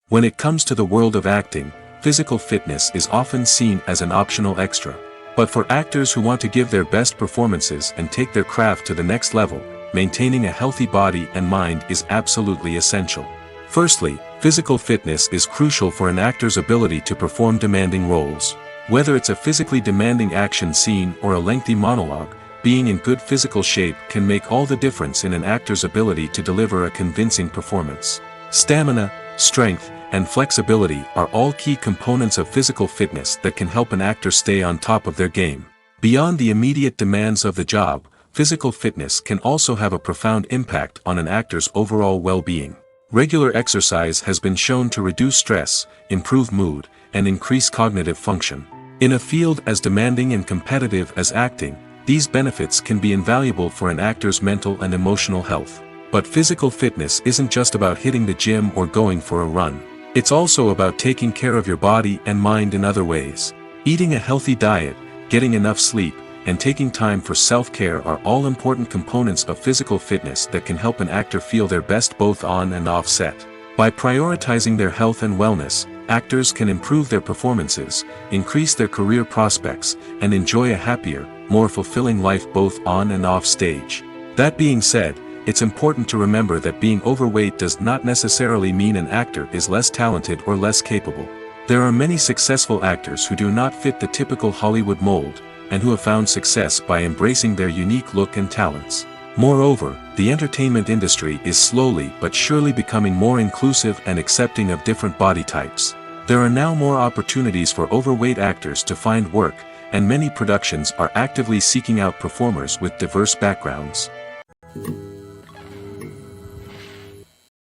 When it comes to the world of acting, physical fitness is often seen as an optional extra. But for actors who want to give their best performances and take their craft to the next level, maintaining a healthy body and mind is absolutely essential. Firstly, physical fitness is crucial for an actor's ability to perform demanding roles. Whether it's a physically demanding action scene or a lengthy monologue, being in good physical shape can make all the difference in an actor's ability to deliver a convincing performance. Stamina, strength, and flexibility are all key components of physical fitness that can help an actor stay on top of their game. Beyond the immediate demands of the job, physical fitness can also have a profound impact on an actor's overall well-being. Regular exercise has been shown to reduce stress, improve mood, and increase cognitive function. In a field as demanding and competitive as acting, these benefits can be invaluable for an actor's mental and emotional health. But physical fitness isn't just about hitting the gym or going for a run. It's also about taking care of your body and mind in other ways. Eating a healthy diet, getting enough sleep, and taking time for self-care are all important components of physical fitness that can help an actor feel their best both on and off set. By prioritizing their health and wellness, actors can improve their performances, increase their career prospects, and enjoy a happier, more fulfilling life both on and off stage. That being said, it's important to remember that being overweight does not necessarily mean an actor is less talented or less capable. There are many successful actors who do not fit the typical Hollywood mold, and who have found success by embracing their unique look and talents. Moreover, the entertainment industry is slowly but surely becoming more inclusive and accepting of different body types. There are now more opportunities for overweight actors to find work, and many productions are actively seeking out performers with diverse backgrounds.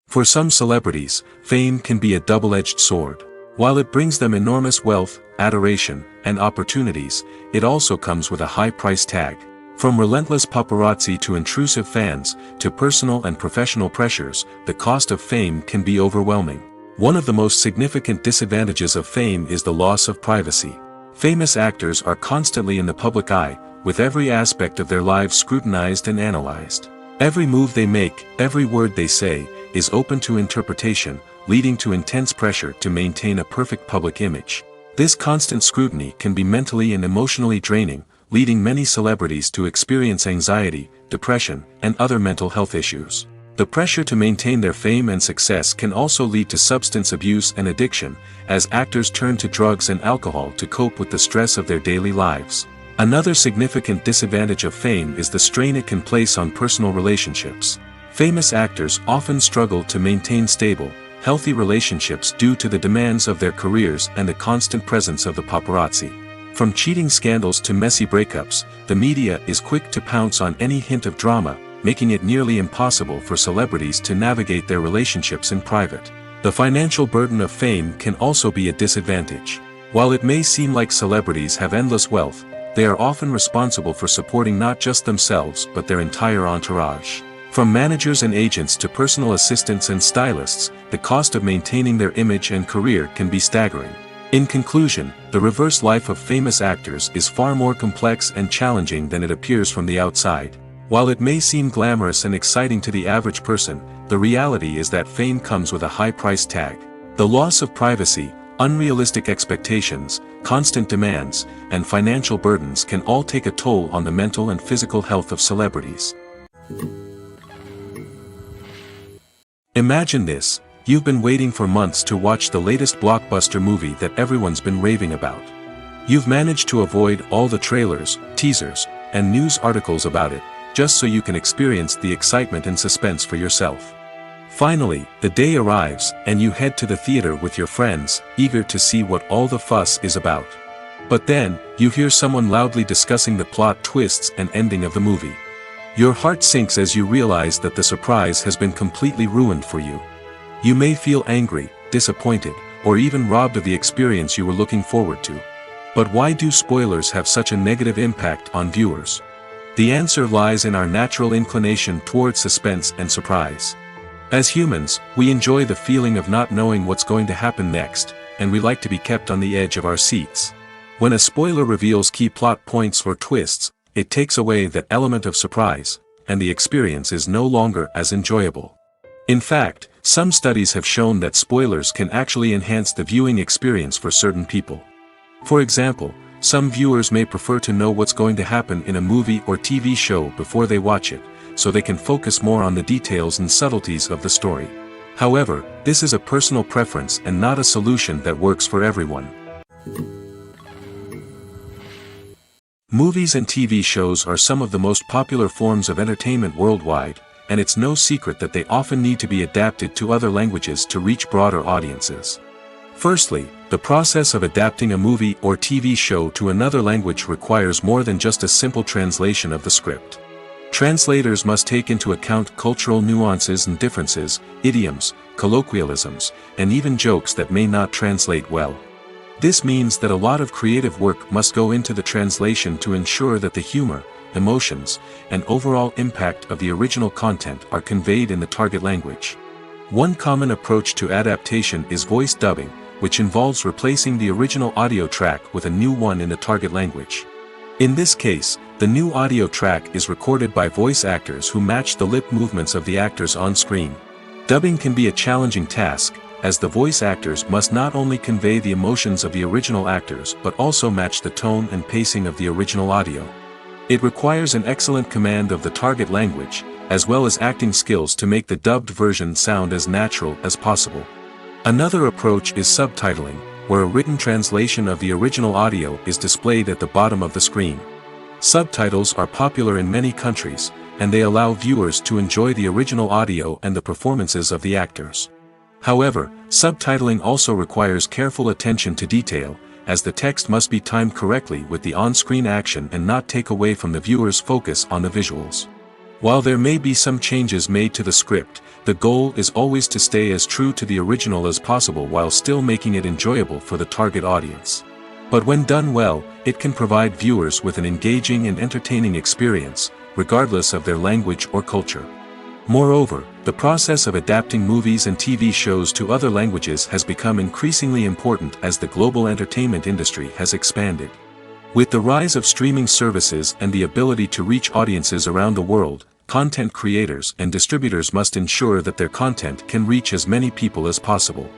For some celebrities, fame can be a double-edged sword. While it brings them enormous wealth, adoration, and opportunities, it also comes with a high price tag. From relentless paparazzi to intrusive fans, to personal and professional pressures, the cost of fame can be overwhelming. One of the most significant disadvantages of fame is the loss of privacy. Famous actors are constantly in the public eye, with every aspect of their lives scrutinized and analyzed. Every move they make, every word they say, is open to interpretation, leading to intense pressure to maintain a perfect public image. This constant scrutiny can be mentally and emotionally draining, leading many celebrities to experience anxiety, depression, and other mental health issues. The pressure to maintain their fame and success can also lead to substance abuse and addiction, as actors turn to drugs and alcohol to cope with the stress of their daily lives. Another significant disadvantage of fame is the strain it can place on personal relationships. Famous actors often struggle to maintain stable, healthy relationships due to the demands of their careers and the constant presence of the paparazzi. From cheating scandals to messy breakups, the media is quick to pounce on any hint of drama, making it nearly impossible for celebrities to navigate their relationships in private. The financial burden of fame can also be a disadvantage. While it may seem like celebrities have endless wealth, they are often responsible for supporting not just themselves but their entire entourage. From managers and agents to personal assistants and stylists, the cost of maintaining their image and career can be staggering. In conclusion, the reverse life of famous actors is far more complex and challenging than it appears from the outside. While it may seem glamorous and exciting to the average person, the reality is that fame comes with a high price tag. The loss of privacy, unrealistic expectations, constant demands, and financial burdens can all take a toll on the mental and physical health of celebrities. Imagine this: you've been waiting for months to watch the latest blockbuster movie that everyone's been raving about. You've managed to avoid all the trailers, teasers, and news articles about it, just so you can experience the excitement and suspense for yourself. Finally, the day arrives, and you head to the theater with your friends, eager to see what all the fuss is about. But then, you hear someone loudly discussing the plot twists and ending of the movie. Your heart sinks as you realize that the surprise has been completely ruined for you. You may feel angry, disappointed, or even robbed of the experience you were looking forward to. But why do spoilers have such a negative impact on viewers? The answer lies in our natural inclination towards suspense and surprise. As humans, we enjoy the feeling of not knowing what's going to happen next, and we like to be kept on the edge of our seats. When a spoiler reveals key plot points or twists, it takes away that element of surprise, and the experience is no longer as enjoyable. In fact, some studies have shown that spoilers can actually enhance the viewing experience for certain people. For example, some viewers may prefer to know what's going to happen in a movie or TV show before they watch it, so they can focus more on the details and subtleties of the story. However, this is a personal preference and not a solution that works for everyone. Movies and TV shows are some of the most popular forms of entertainment worldwide, and it's no secret that they often need to be adapted to other languages to reach broader audiences. Firstly, the process of adapting a movie or TV show to another language requires more than just a simple translation of the script. Translators must take into account cultural nuances and differences, idioms, colloquialisms, and even jokes that may not translate well. This means that a lot of creative work must go into the translation to ensure that the humor, emotions, and overall impact of the original content are conveyed in the target language. One common approach to adaptation is voice dubbing, which involves replacing the original audio track with a new one in the target language. In this case, the new audio track is recorded by voice actors who match the lip movements of the actors on screen. Dubbing can be a challenging task, as the voice actors must not only convey the emotions of the original actors but also match the tone and pacing of the original audio. It requires an excellent command of the target language, as well as acting skills to make the dubbed version sound as natural as possible. Another approach is subtitling, where a written translation of the original audio is displayed at the bottom of the screen. Subtitles are popular in many countries, and they allow viewers to enjoy the original audio and the performances of the actors. However, subtitling also requires careful attention to detail, as the text must be timed correctly with the on-screen action and not take away from the viewer's focus on the visuals. While there may be some changes made to the script, the goal is always to stay as true to the original as possible while still making it enjoyable for the target audience. But when done well, it can provide viewers with an engaging and entertaining experience, regardless of their language or culture. Moreover, the process of adapting movies and TV shows to other languages has become increasingly important as the global entertainment industry has expanded. With the rise of streaming services and the ability to reach audiences around the world, content creators and distributors must ensure that their content can reach as many people as possible.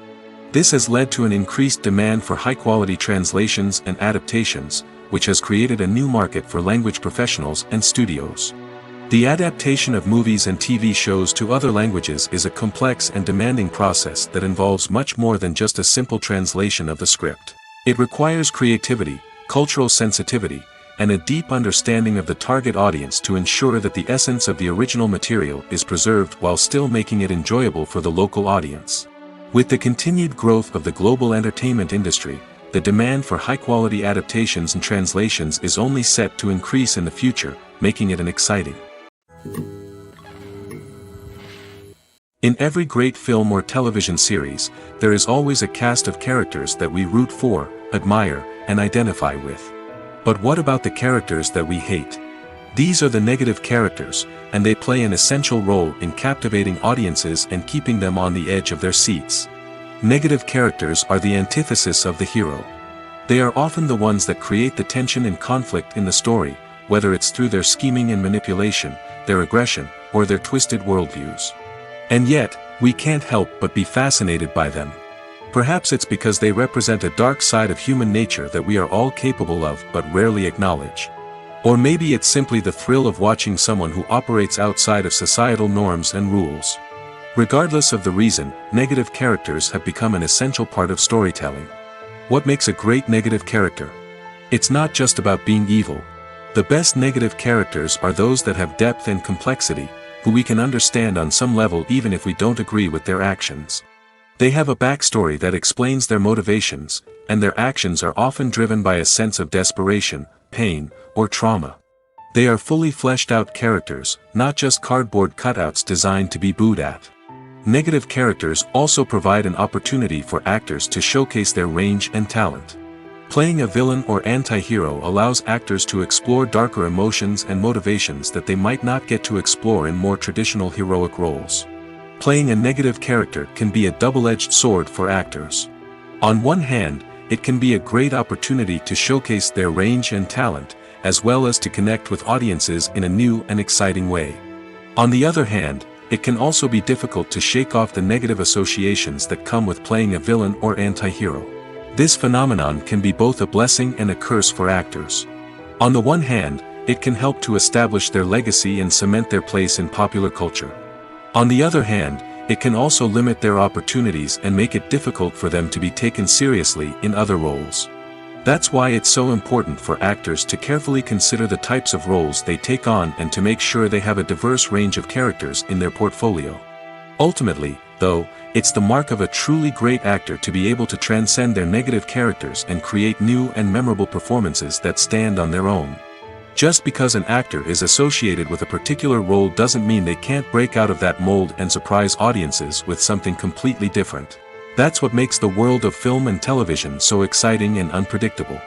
This has led to an increased demand for high-quality translations and adaptations, which has created a new market for language professionals and studios. The adaptation of movies and TV shows to other languages is a complex and demanding process that involves much more than just a simple translation of the script. It requires creativity, cultural sensitivity, and a deep understanding of the target audience to ensure that the essence of the original material is preserved while still making it enjoyable for the local audience. With the continued growth of the global entertainment industry, the demand for high-quality adaptations and translations is only set to increase in the future, making it an exciting. In every great film or television series, there is always a cast of characters that we root for, admire, and identify with. But what about the characters that we hate? These are the negative characters, and they play an essential role in captivating audiences and keeping them on the edge of their seats. Negative characters are the antithesis of the hero. They are often the ones that create the tension and conflict in the story, whether it's through their scheming and manipulation, their aggression, or their twisted worldviews. And yet, we can't help but be fascinated by them. Perhaps it's because they represent a dark side of human nature that we are all capable of but rarely acknowledge. Or maybe it's simply the thrill of watching someone who operates outside of societal norms and rules. Regardless of the reason, negative characters have become an essential part of storytelling. What makes a great negative character? It's not just about being evil. The best negative characters are those that have depth and complexity, who we can understand on some level even if we don't agree with their actions. They have a backstory that explains their motivations, and their actions are often driven by a sense of desperation, pain, or trauma. They are fully fleshed out characters, not just cardboard cutouts designed to be booed at. Negative characters also provide an opportunity for actors to showcase their range and talent. Playing a villain or anti-hero allows actors to explore darker emotions and motivations that they might not get to explore in more traditional heroic roles. Playing a negative character can be a double-edged sword for actors. On one hand, it can be a great opportunity to showcase their range and talent, as well as to connect with audiences in a new and exciting way. On the other hand, it can also be difficult to shake off the negative associations that come with playing a villain or anti-hero. This phenomenon can be both a blessing and a curse for actors. On the one hand, it can help to establish their legacy and cement their place in popular culture. On the other hand, it can also limit their opportunities and make it difficult for them to be taken seriously in other roles. That's why it's so important for actors to carefully consider the types of roles they take on and to make sure they have a diverse range of characters in their portfolio. Ultimately, though, it's the mark of a truly great actor to be able to transcend their negative characters and create new and memorable performances that stand on their own. Just because an actor is associated with a particular role doesn't mean they can't break out of that mold and surprise audiences with something completely different. That's what makes the world of film and television so exciting and unpredictable.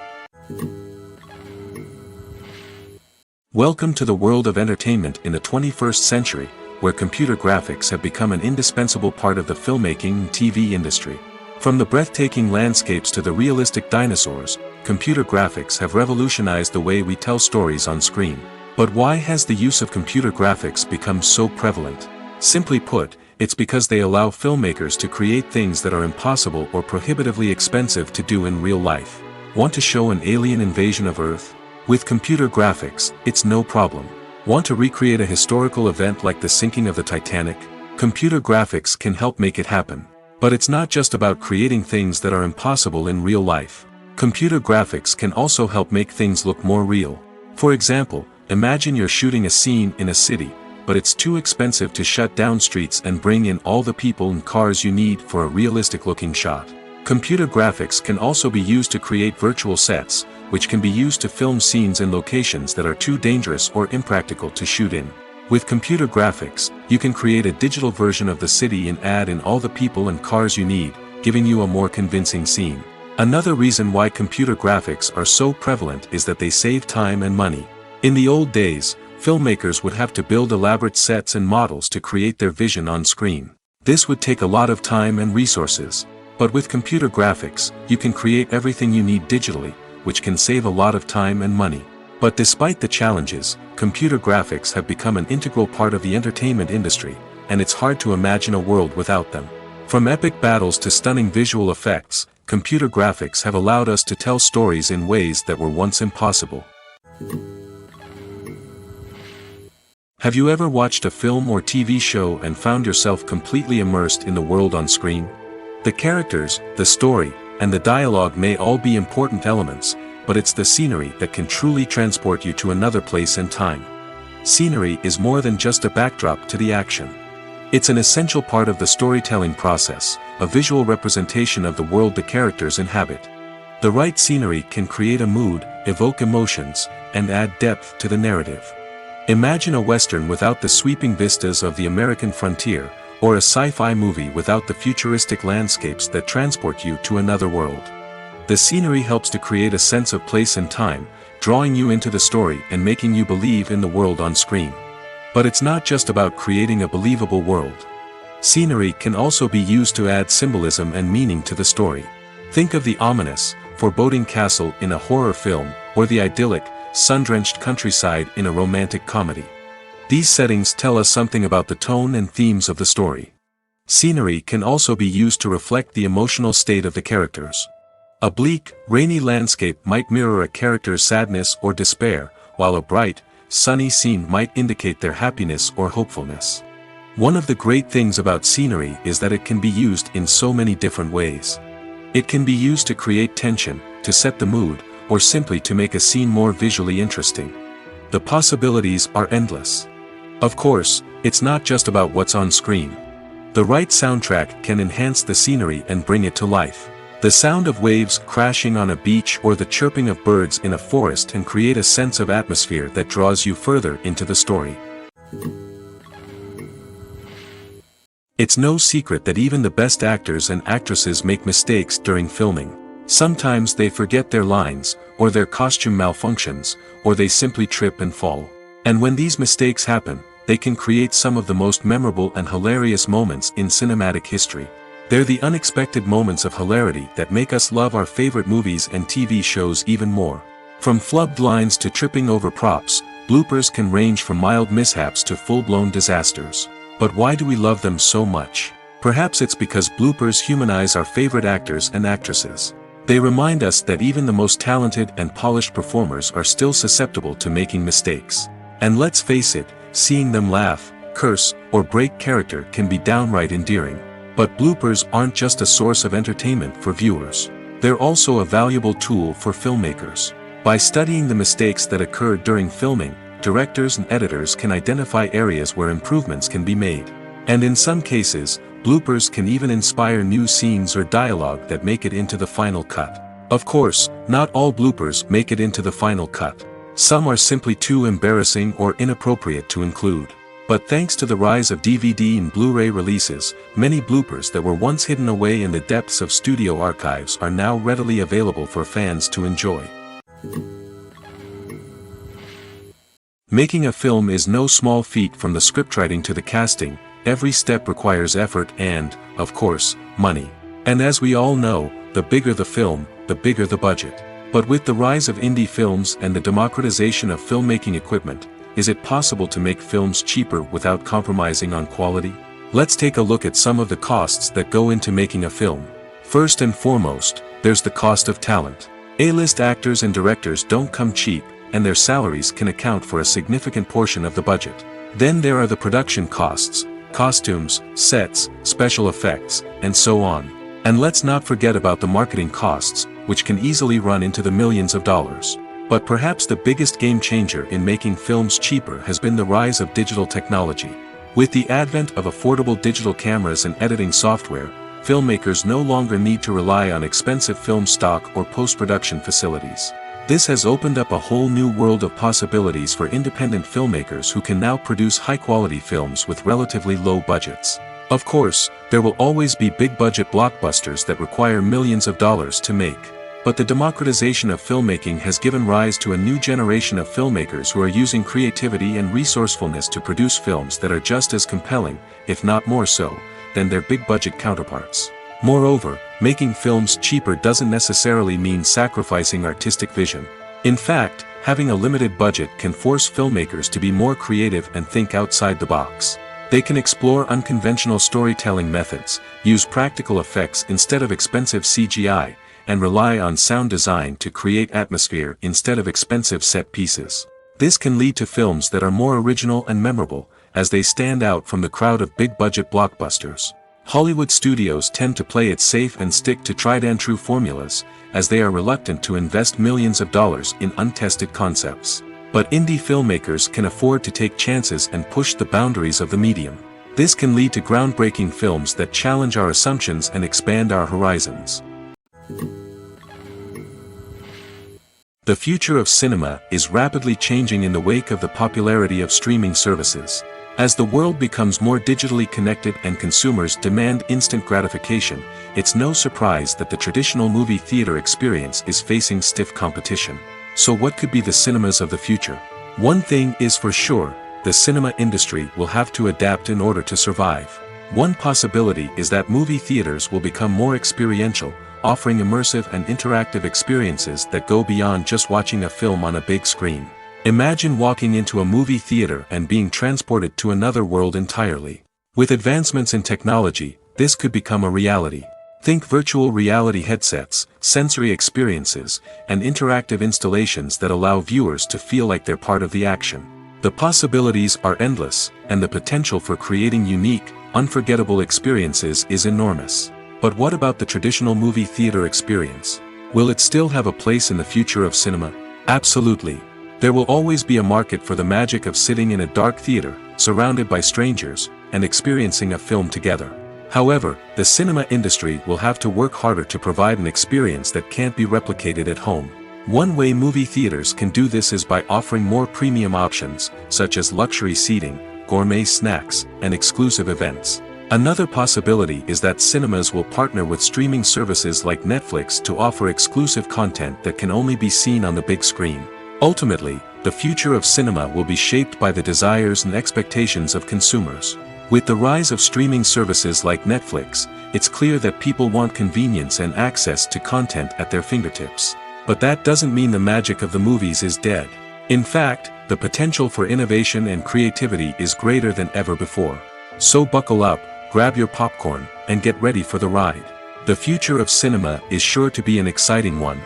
Welcome to the world of entertainment in the 21st century, where computer graphics have become an indispensable part of the filmmaking and TV industry. From the breathtaking landscapes to the realistic dinosaurs, computer graphics have revolutionized the way we tell stories on screen. But why has the use of computer graphics become so prevalent? Simply put, it's because they allow filmmakers to create things that are impossible or prohibitively expensive to do in real life. Want to show an alien invasion of Earth? With computer graphics, it's no problem. Want to recreate a historical event like the sinking of the Titanic? Computer graphics can help make it happen. But it's not just about creating things that are impossible in real life. Computer graphics can also help make things look more real. For example, imagine you're shooting a scene in a city, but it's too expensive to shut down streets and bring in all the people and cars you need for a realistic-looking shot. Computer graphics can also be used to create virtual sets, which can be used to film scenes in locations that are too dangerous or impractical to shoot in. With computer graphics, you can create a digital version of the city and add in all the people and cars you need, giving you a more convincing scene. Another reason why computer graphics are so prevalent is that they save time and money. In the old days, filmmakers would have to build elaborate sets and models to create their vision on screen. This would take a lot of time and resources. But with computer graphics, you can create everything you need digitally, which can save a lot of time and money. But despite the challenges, computer graphics have become an integral part of the entertainment industry, and it's hard to imagine a world without them. From epic battles to stunning visual effects, computer graphics have allowed us to tell stories in ways that were once impossible. Have you ever watched a film or TV show and found yourself completely immersed in the world on screen? The characters, the story, and the dialogue may all be important elements, but it's the scenery that can truly transport you to another place and time. Scenery is more than just a backdrop to the action. It's an essential part of the storytelling process, a visual representation of the world the characters inhabit. The right scenery can create a mood, evoke emotions, and add depth to the narrative. Imagine a Western without the sweeping vistas of the American frontier, or a sci-fi movie without the futuristic landscapes that transport you to another world. The scenery helps to create a sense of place and time, drawing you into the story and making you believe in the world on screen. But it's not just about creating a believable world. Scenery can also be used to add symbolism and meaning to the story. Think of the ominous, foreboding castle in a horror film, or the idyllic, sun-drenched countryside in a romantic comedy. These settings tell us something about the tone and themes of the story. Scenery can also be used to reflect the emotional state of the characters. A bleak, rainy landscape might mirror a character's sadness or despair, while a bright, sunny scene might indicate their happiness or hopefulness. One of the great things about scenery is that it can be used in so many different ways. It can be used to create tension, to set the mood, or simply to make a scene more visually interesting. The possibilities are endless. Of course, it's not just about what's on screen. The right soundtrack can enhance the scenery and bring it to life. The sound of waves crashing on a beach or the chirping of birds in a forest can create a sense of atmosphere that draws you further into the story. It's no secret that even the best actors and actresses make mistakes during filming. Sometimes they forget their lines, or their costume malfunctions, or they simply trip and fall. And when these mistakes happen, they can create some of the most memorable and hilarious moments in cinematic history. They're the unexpected moments of hilarity that make us love our favorite movies and TV shows even more. From flubbed lines to tripping over props, bloopers can range from mild mishaps to full-blown disasters. But why do we love them so much? Perhaps it's because bloopers humanize our favorite actors and actresses. They remind us that even the most talented and polished performers are still susceptible to making mistakes. And let's face it, seeing them laugh, curse, or break character can be downright endearing. But bloopers aren't just a source of entertainment for viewers. They're also a valuable tool for filmmakers. By studying the mistakes that occurred during filming, directors and editors can identify areas where improvements can be made. And in some cases, bloopers can even inspire new scenes or dialogue that make it into the final cut. Of course, not all bloopers make it into the final cut. Some are simply too embarrassing or inappropriate to include. But thanks to the rise of DVD and Blu-ray releases, many bloopers that were once hidden away in the depths of studio archives are now readily available for fans to enjoy. Making a film is no small feat. From the scriptwriting to the casting, every step requires effort and, of course, money. And as we all know, the bigger the film, the bigger the budget. But with the rise of indie films and the democratization of filmmaking equipment, is it possible to make films cheaper without compromising on quality? Let's take a look at some of the costs that go into making a film. First and foremost, there's the cost of talent. A-list actors and directors don't come cheap, and their salaries can account for a significant portion of the budget. Then there are the production costs, costumes, sets, special effects, and so on. And let's not forget about the marketing costs, which can easily run into the millions of dollars. But perhaps the biggest game changer in making films cheaper has been the rise of digital technology. With the advent of affordable digital cameras and editing software, filmmakers no longer need to rely on expensive film stock or post-production facilities. This has opened up a whole new world of possibilities for independent filmmakers who can now produce high-quality films with relatively low budgets. Of course, there will always be big-budget blockbusters that require millions of dollars to make. But the democratization of filmmaking has given rise to a new generation of filmmakers who are using creativity and resourcefulness to produce films that are just as compelling, if not more so, than their big-budget counterparts. Moreover, making films cheaper doesn't necessarily mean sacrificing artistic vision. In fact, having a limited budget can force filmmakers to be more creative and think outside the box. They can explore unconventional storytelling methods, use practical effects instead of expensive CGI, and rely on sound design to create atmosphere instead of expensive set pieces. This can lead to films that are more original and memorable, as they stand out from the crowd of big-budget blockbusters. Hollywood studios tend to play it safe and stick to tried-and-true formulas, as they are reluctant to invest millions of dollars in untested concepts. But indie filmmakers can afford to take chances and push the boundaries of the medium. This can lead to groundbreaking films that challenge our assumptions and expand our horizons. The future of cinema is rapidly changing in the wake of the popularity of streaming services. As the world becomes more digitally connected and consumers demand instant gratification, it's no surprise that the traditional movie theater experience is facing stiff competition. So what could be the cinemas of the future? One thing is for sure, the cinema industry will have to adapt in order to survive. One possibility is that movie theaters will become more experiential, offering immersive and interactive experiences that go beyond just watching a film on a big screen. Imagine walking into a movie theater and being transported to another world entirely. With advancements in technology, this could become a reality. Think virtual reality headsets, sensory experiences, and interactive installations that allow viewers to feel like they're part of the action. The possibilities are endless, and the potential for creating unique, unforgettable experiences is enormous. But what about the traditional movie theater experience? Will it still have a place in the future of cinema? Absolutely. There will always be a market for the magic of sitting in a dark theater, surrounded by strangers, and experiencing a film together. However, the cinema industry will have to work harder to provide an experience that can't be replicated at home. One way movie theaters can do this is by offering more premium options, such as luxury seating, gourmet snacks, and exclusive events. Another possibility is that cinemas will partner with streaming services like Netflix to offer exclusive content that can only be seen on the big screen. Ultimately, the future of cinema will be shaped by the desires and expectations of consumers. With the rise of streaming services like Netflix, it's clear that people want convenience and access to content at their fingertips. But that doesn't mean the magic of the movies is dead. In fact, the potential for innovation and creativity is greater than ever before. So buckle up, grab your popcorn, and get ready for the ride. The future of cinema is sure to be an exciting one.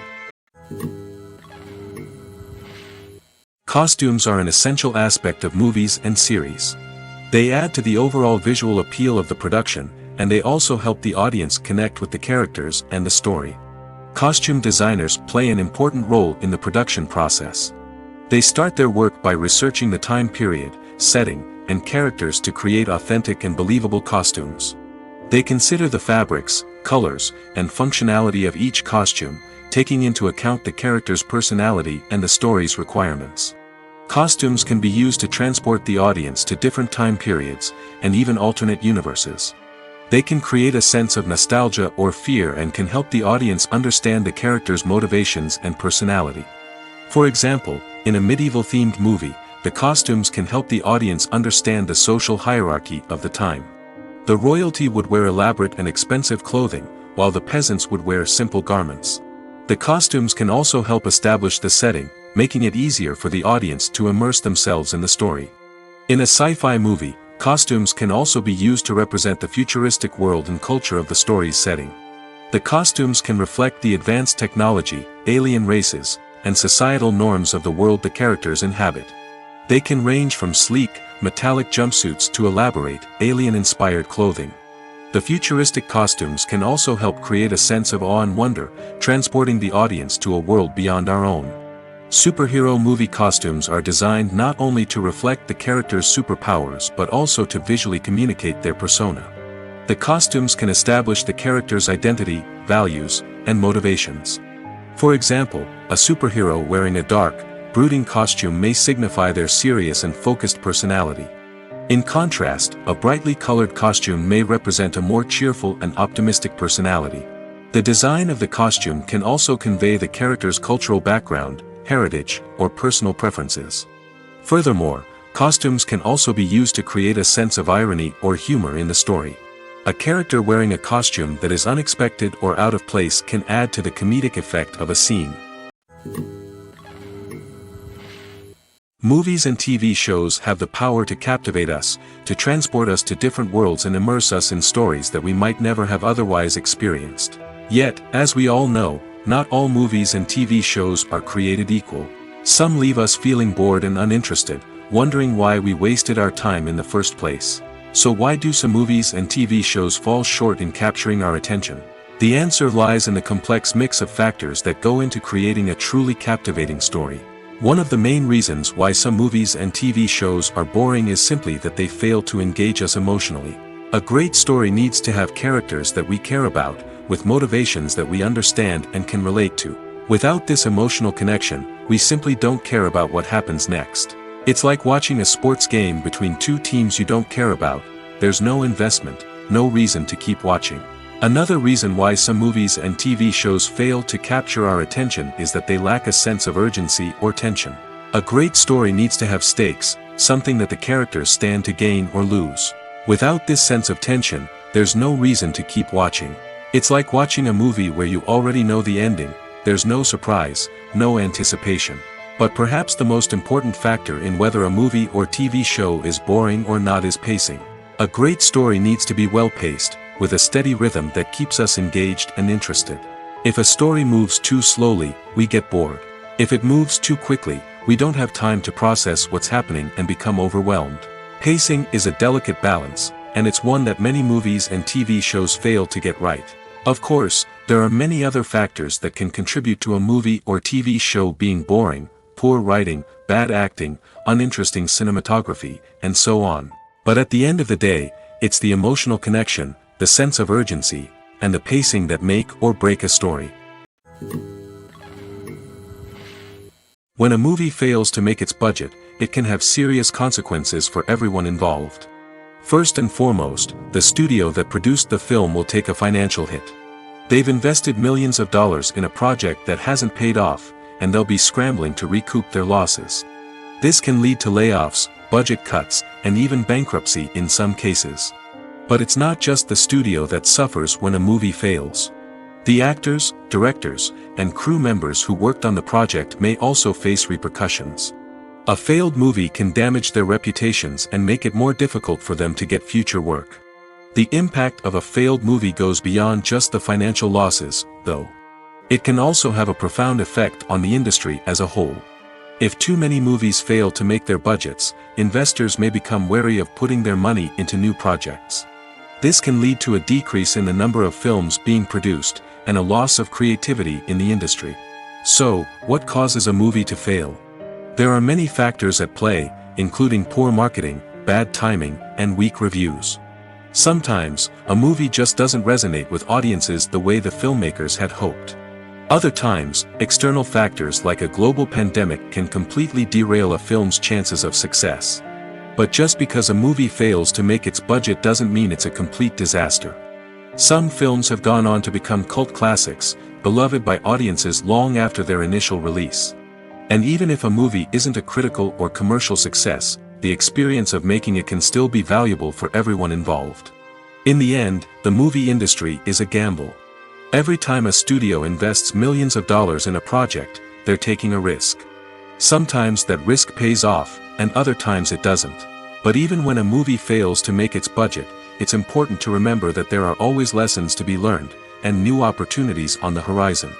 Costumes are an essential aspect of movies and series. They add to the overall visual appeal of the production, and they also help the audience connect with the characters and the story. Costume designers play an important role in the production process. They start their work by researching the time period, setting, and characters to create authentic and believable costumes. They consider the fabrics, colors, and functionality of each costume, taking into account the character's personality and the story's requirements. Costumes can be used to transport the audience to different time periods, and even alternate universes. They can create a sense of nostalgia or fear and can help the audience understand the character's motivations and personality. For example, in a medieval-themed movie, the costumes can help the audience understand the social hierarchy of the time. The royalty would wear elaborate and expensive clothing, while the peasants would wear simple garments. The costumes can also help establish the setting, making it easier for the audience to immerse themselves in the story. In a sci-fi movie, costumes can also be used to represent the futuristic world and culture of the story's setting. The costumes can reflect the advanced technology, alien races, and societal norms of the world the characters inhabit. They can range from sleek, metallic jumpsuits to elaborate, alien-inspired clothing. The futuristic costumes can also help create a sense of awe and wonder, transporting the audience to a world beyond our own. Superhero movie costumes are designed not only to reflect the character's superpowers but also to visually communicate their persona. The costumes can establish the character's identity, values, and motivations. For example, a superhero wearing a dark, brooding costume may signify their serious and focused personality. In contrast, a brightly colored costume may represent a more cheerful and optimistic personality. The design of the costume can also convey the character's cultural background, heritage, or personal preferences. Furthermore, costumes can also be used to create a sense of irony or humor in the story. A character wearing a costume that is unexpected or out of place can add to the comedic effect of a scene. Movies and TV shows have the power to captivate us, to transport us to different worlds and immerse us in stories that we might never have otherwise experienced. Yet, as we all know, not all movies and TV shows are created equal. Some leave us feeling bored and uninterested, wondering why we wasted our time in the first place. So why do some movies and TV shows fall short in capturing our attention? The answer lies in the complex mix of factors that go into creating a truly captivating story. One of the main reasons why some movies and TV shows are boring is simply that they fail to engage us emotionally. A great story needs to have characters that we care about, with motivations that we understand and can relate to. Without this emotional connection, we simply don't care about what happens next. It's like watching a sports game between two teams you don't care about. There's no investment, no reason to keep watching. Another reason why some movies and TV shows fail to capture our attention is that they lack a sense of urgency or tension. A great story needs to have stakes, something that the characters stand to gain or lose. Without this sense of tension, there's no reason to keep watching. It's like watching a movie where you already know the ending. There's no surprise, no anticipation. But perhaps the most important factor in whether a movie or TV show is boring or not is pacing. A great story needs to be well-paced, with a steady rhythm that keeps us engaged and interested. If a story moves too slowly, we get bored. If it moves too quickly, we don't have time to process what's happening and become overwhelmed. Pacing is a delicate balance, and it's one that many movies and TV shows fail to get right. Of course, there are many other factors that can contribute to a movie or TV show being boring, poor writing, bad acting, uninteresting cinematography, and so on. But at the end of the day, it's the emotional connection, the sense of urgency, and the pacing that make or break a story. When a movie fails to make its budget, it can have serious consequences for everyone involved. First and foremost, the studio that produced the film will take a financial hit. They've invested millions of dollars in a project that hasn't paid off, and they'll be scrambling to recoup their losses. This can lead to layoffs, budget cuts, and even bankruptcy in some cases. But it's not just the studio that suffers when a movie fails. The actors, directors, and crew members who worked on the project may also face repercussions. A failed movie can damage their reputations and make it more difficult for them to get future work. The impact of a failed movie goes beyond just the financial losses, though. It can also have a profound effect on the industry as a whole. If too many movies fail to make their budgets, investors may become wary of putting their money into new projects. This can lead to a decrease in the number of films being produced, and a loss of creativity in the industry. So, what causes a movie to fail? There are many factors at play, including poor marketing, bad timing, and weak reviews. Sometimes, a movie just doesn't resonate with audiences the way the filmmakers had hoped. Other times, external factors like a global pandemic can completely derail a film's chances of success. But just because a movie fails to make its budget doesn't mean it's a complete disaster. Some films have gone on to become cult classics, beloved by audiences long after their initial release. And even if a movie isn't a critical or commercial success, the experience of making it can still be valuable for everyone involved. In the end, the movie industry is a gamble. Every time a studio invests millions of dollars in a project, they're taking a risk. Sometimes that risk pays off, and other times it doesn't. But even when a movie fails to make its budget, it's important to remember that there are always lessons to be learned, and new opportunities on the horizon.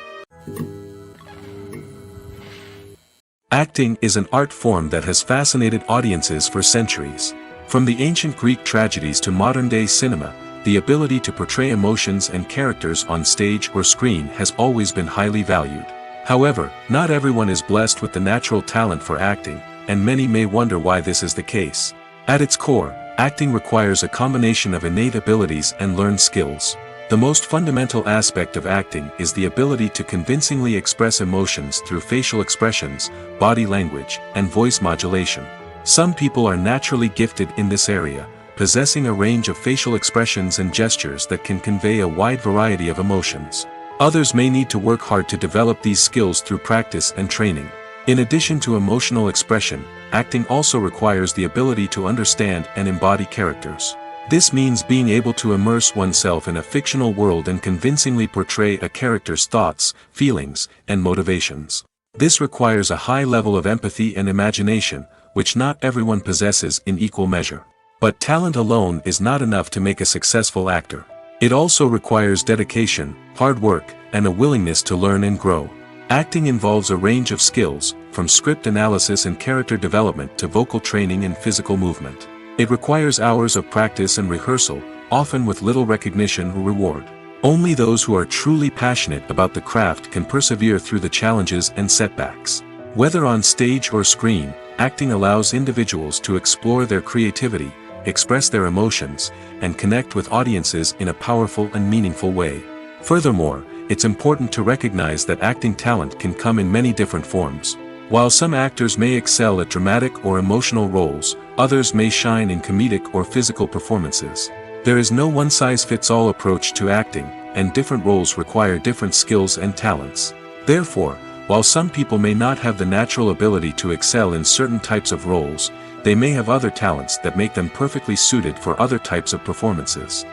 Acting is an art form that has fascinated audiences for centuries. From the ancient Greek tragedies to modern-day cinema, the ability to portray emotions and characters on stage or screen has always been highly valued. However, not everyone is blessed with the natural talent for acting, and many may wonder why this is the case. At its core, acting requires a combination of innate abilities and learned skills. The most fundamental aspect of acting is the ability to convincingly express emotions through facial expressions, body language, and voice modulation. Some people are naturally gifted in this area, possessing a range of facial expressions and gestures that can convey a wide variety of emotions. Others may need to work hard to develop these skills through practice and training. In addition to emotional expression, acting also requires the ability to understand and embody characters. This means being able to immerse oneself in a fictional world and convincingly portray a character's thoughts, feelings, and motivations. This requires a high level of empathy and imagination, which not everyone possesses in equal measure. But talent alone is not enough to make a successful actor. It also requires dedication, hard work, and a willingness to learn and grow. Acting involves a range of skills, from script analysis and character development to vocal training and physical movement. It requires hours of practice and rehearsal, often with little recognition or reward. Only those who are truly passionate about the craft can persevere through the challenges and setbacks. Whether on stage or screen, acting allows individuals to explore their creativity, express their emotions, and connect with audiences in a powerful and meaningful way. Furthermore, it's important to recognize that acting talent can come in many different forms. While some actors may excel at dramatic or emotional roles, others may shine in comedic or physical performances. There is no one-size-fits-all approach to acting, and different roles require different skills and talents. Therefore, while some people may not have the natural ability to excel in certain types of roles, they may have other talents that make them perfectly suited for other types of performances.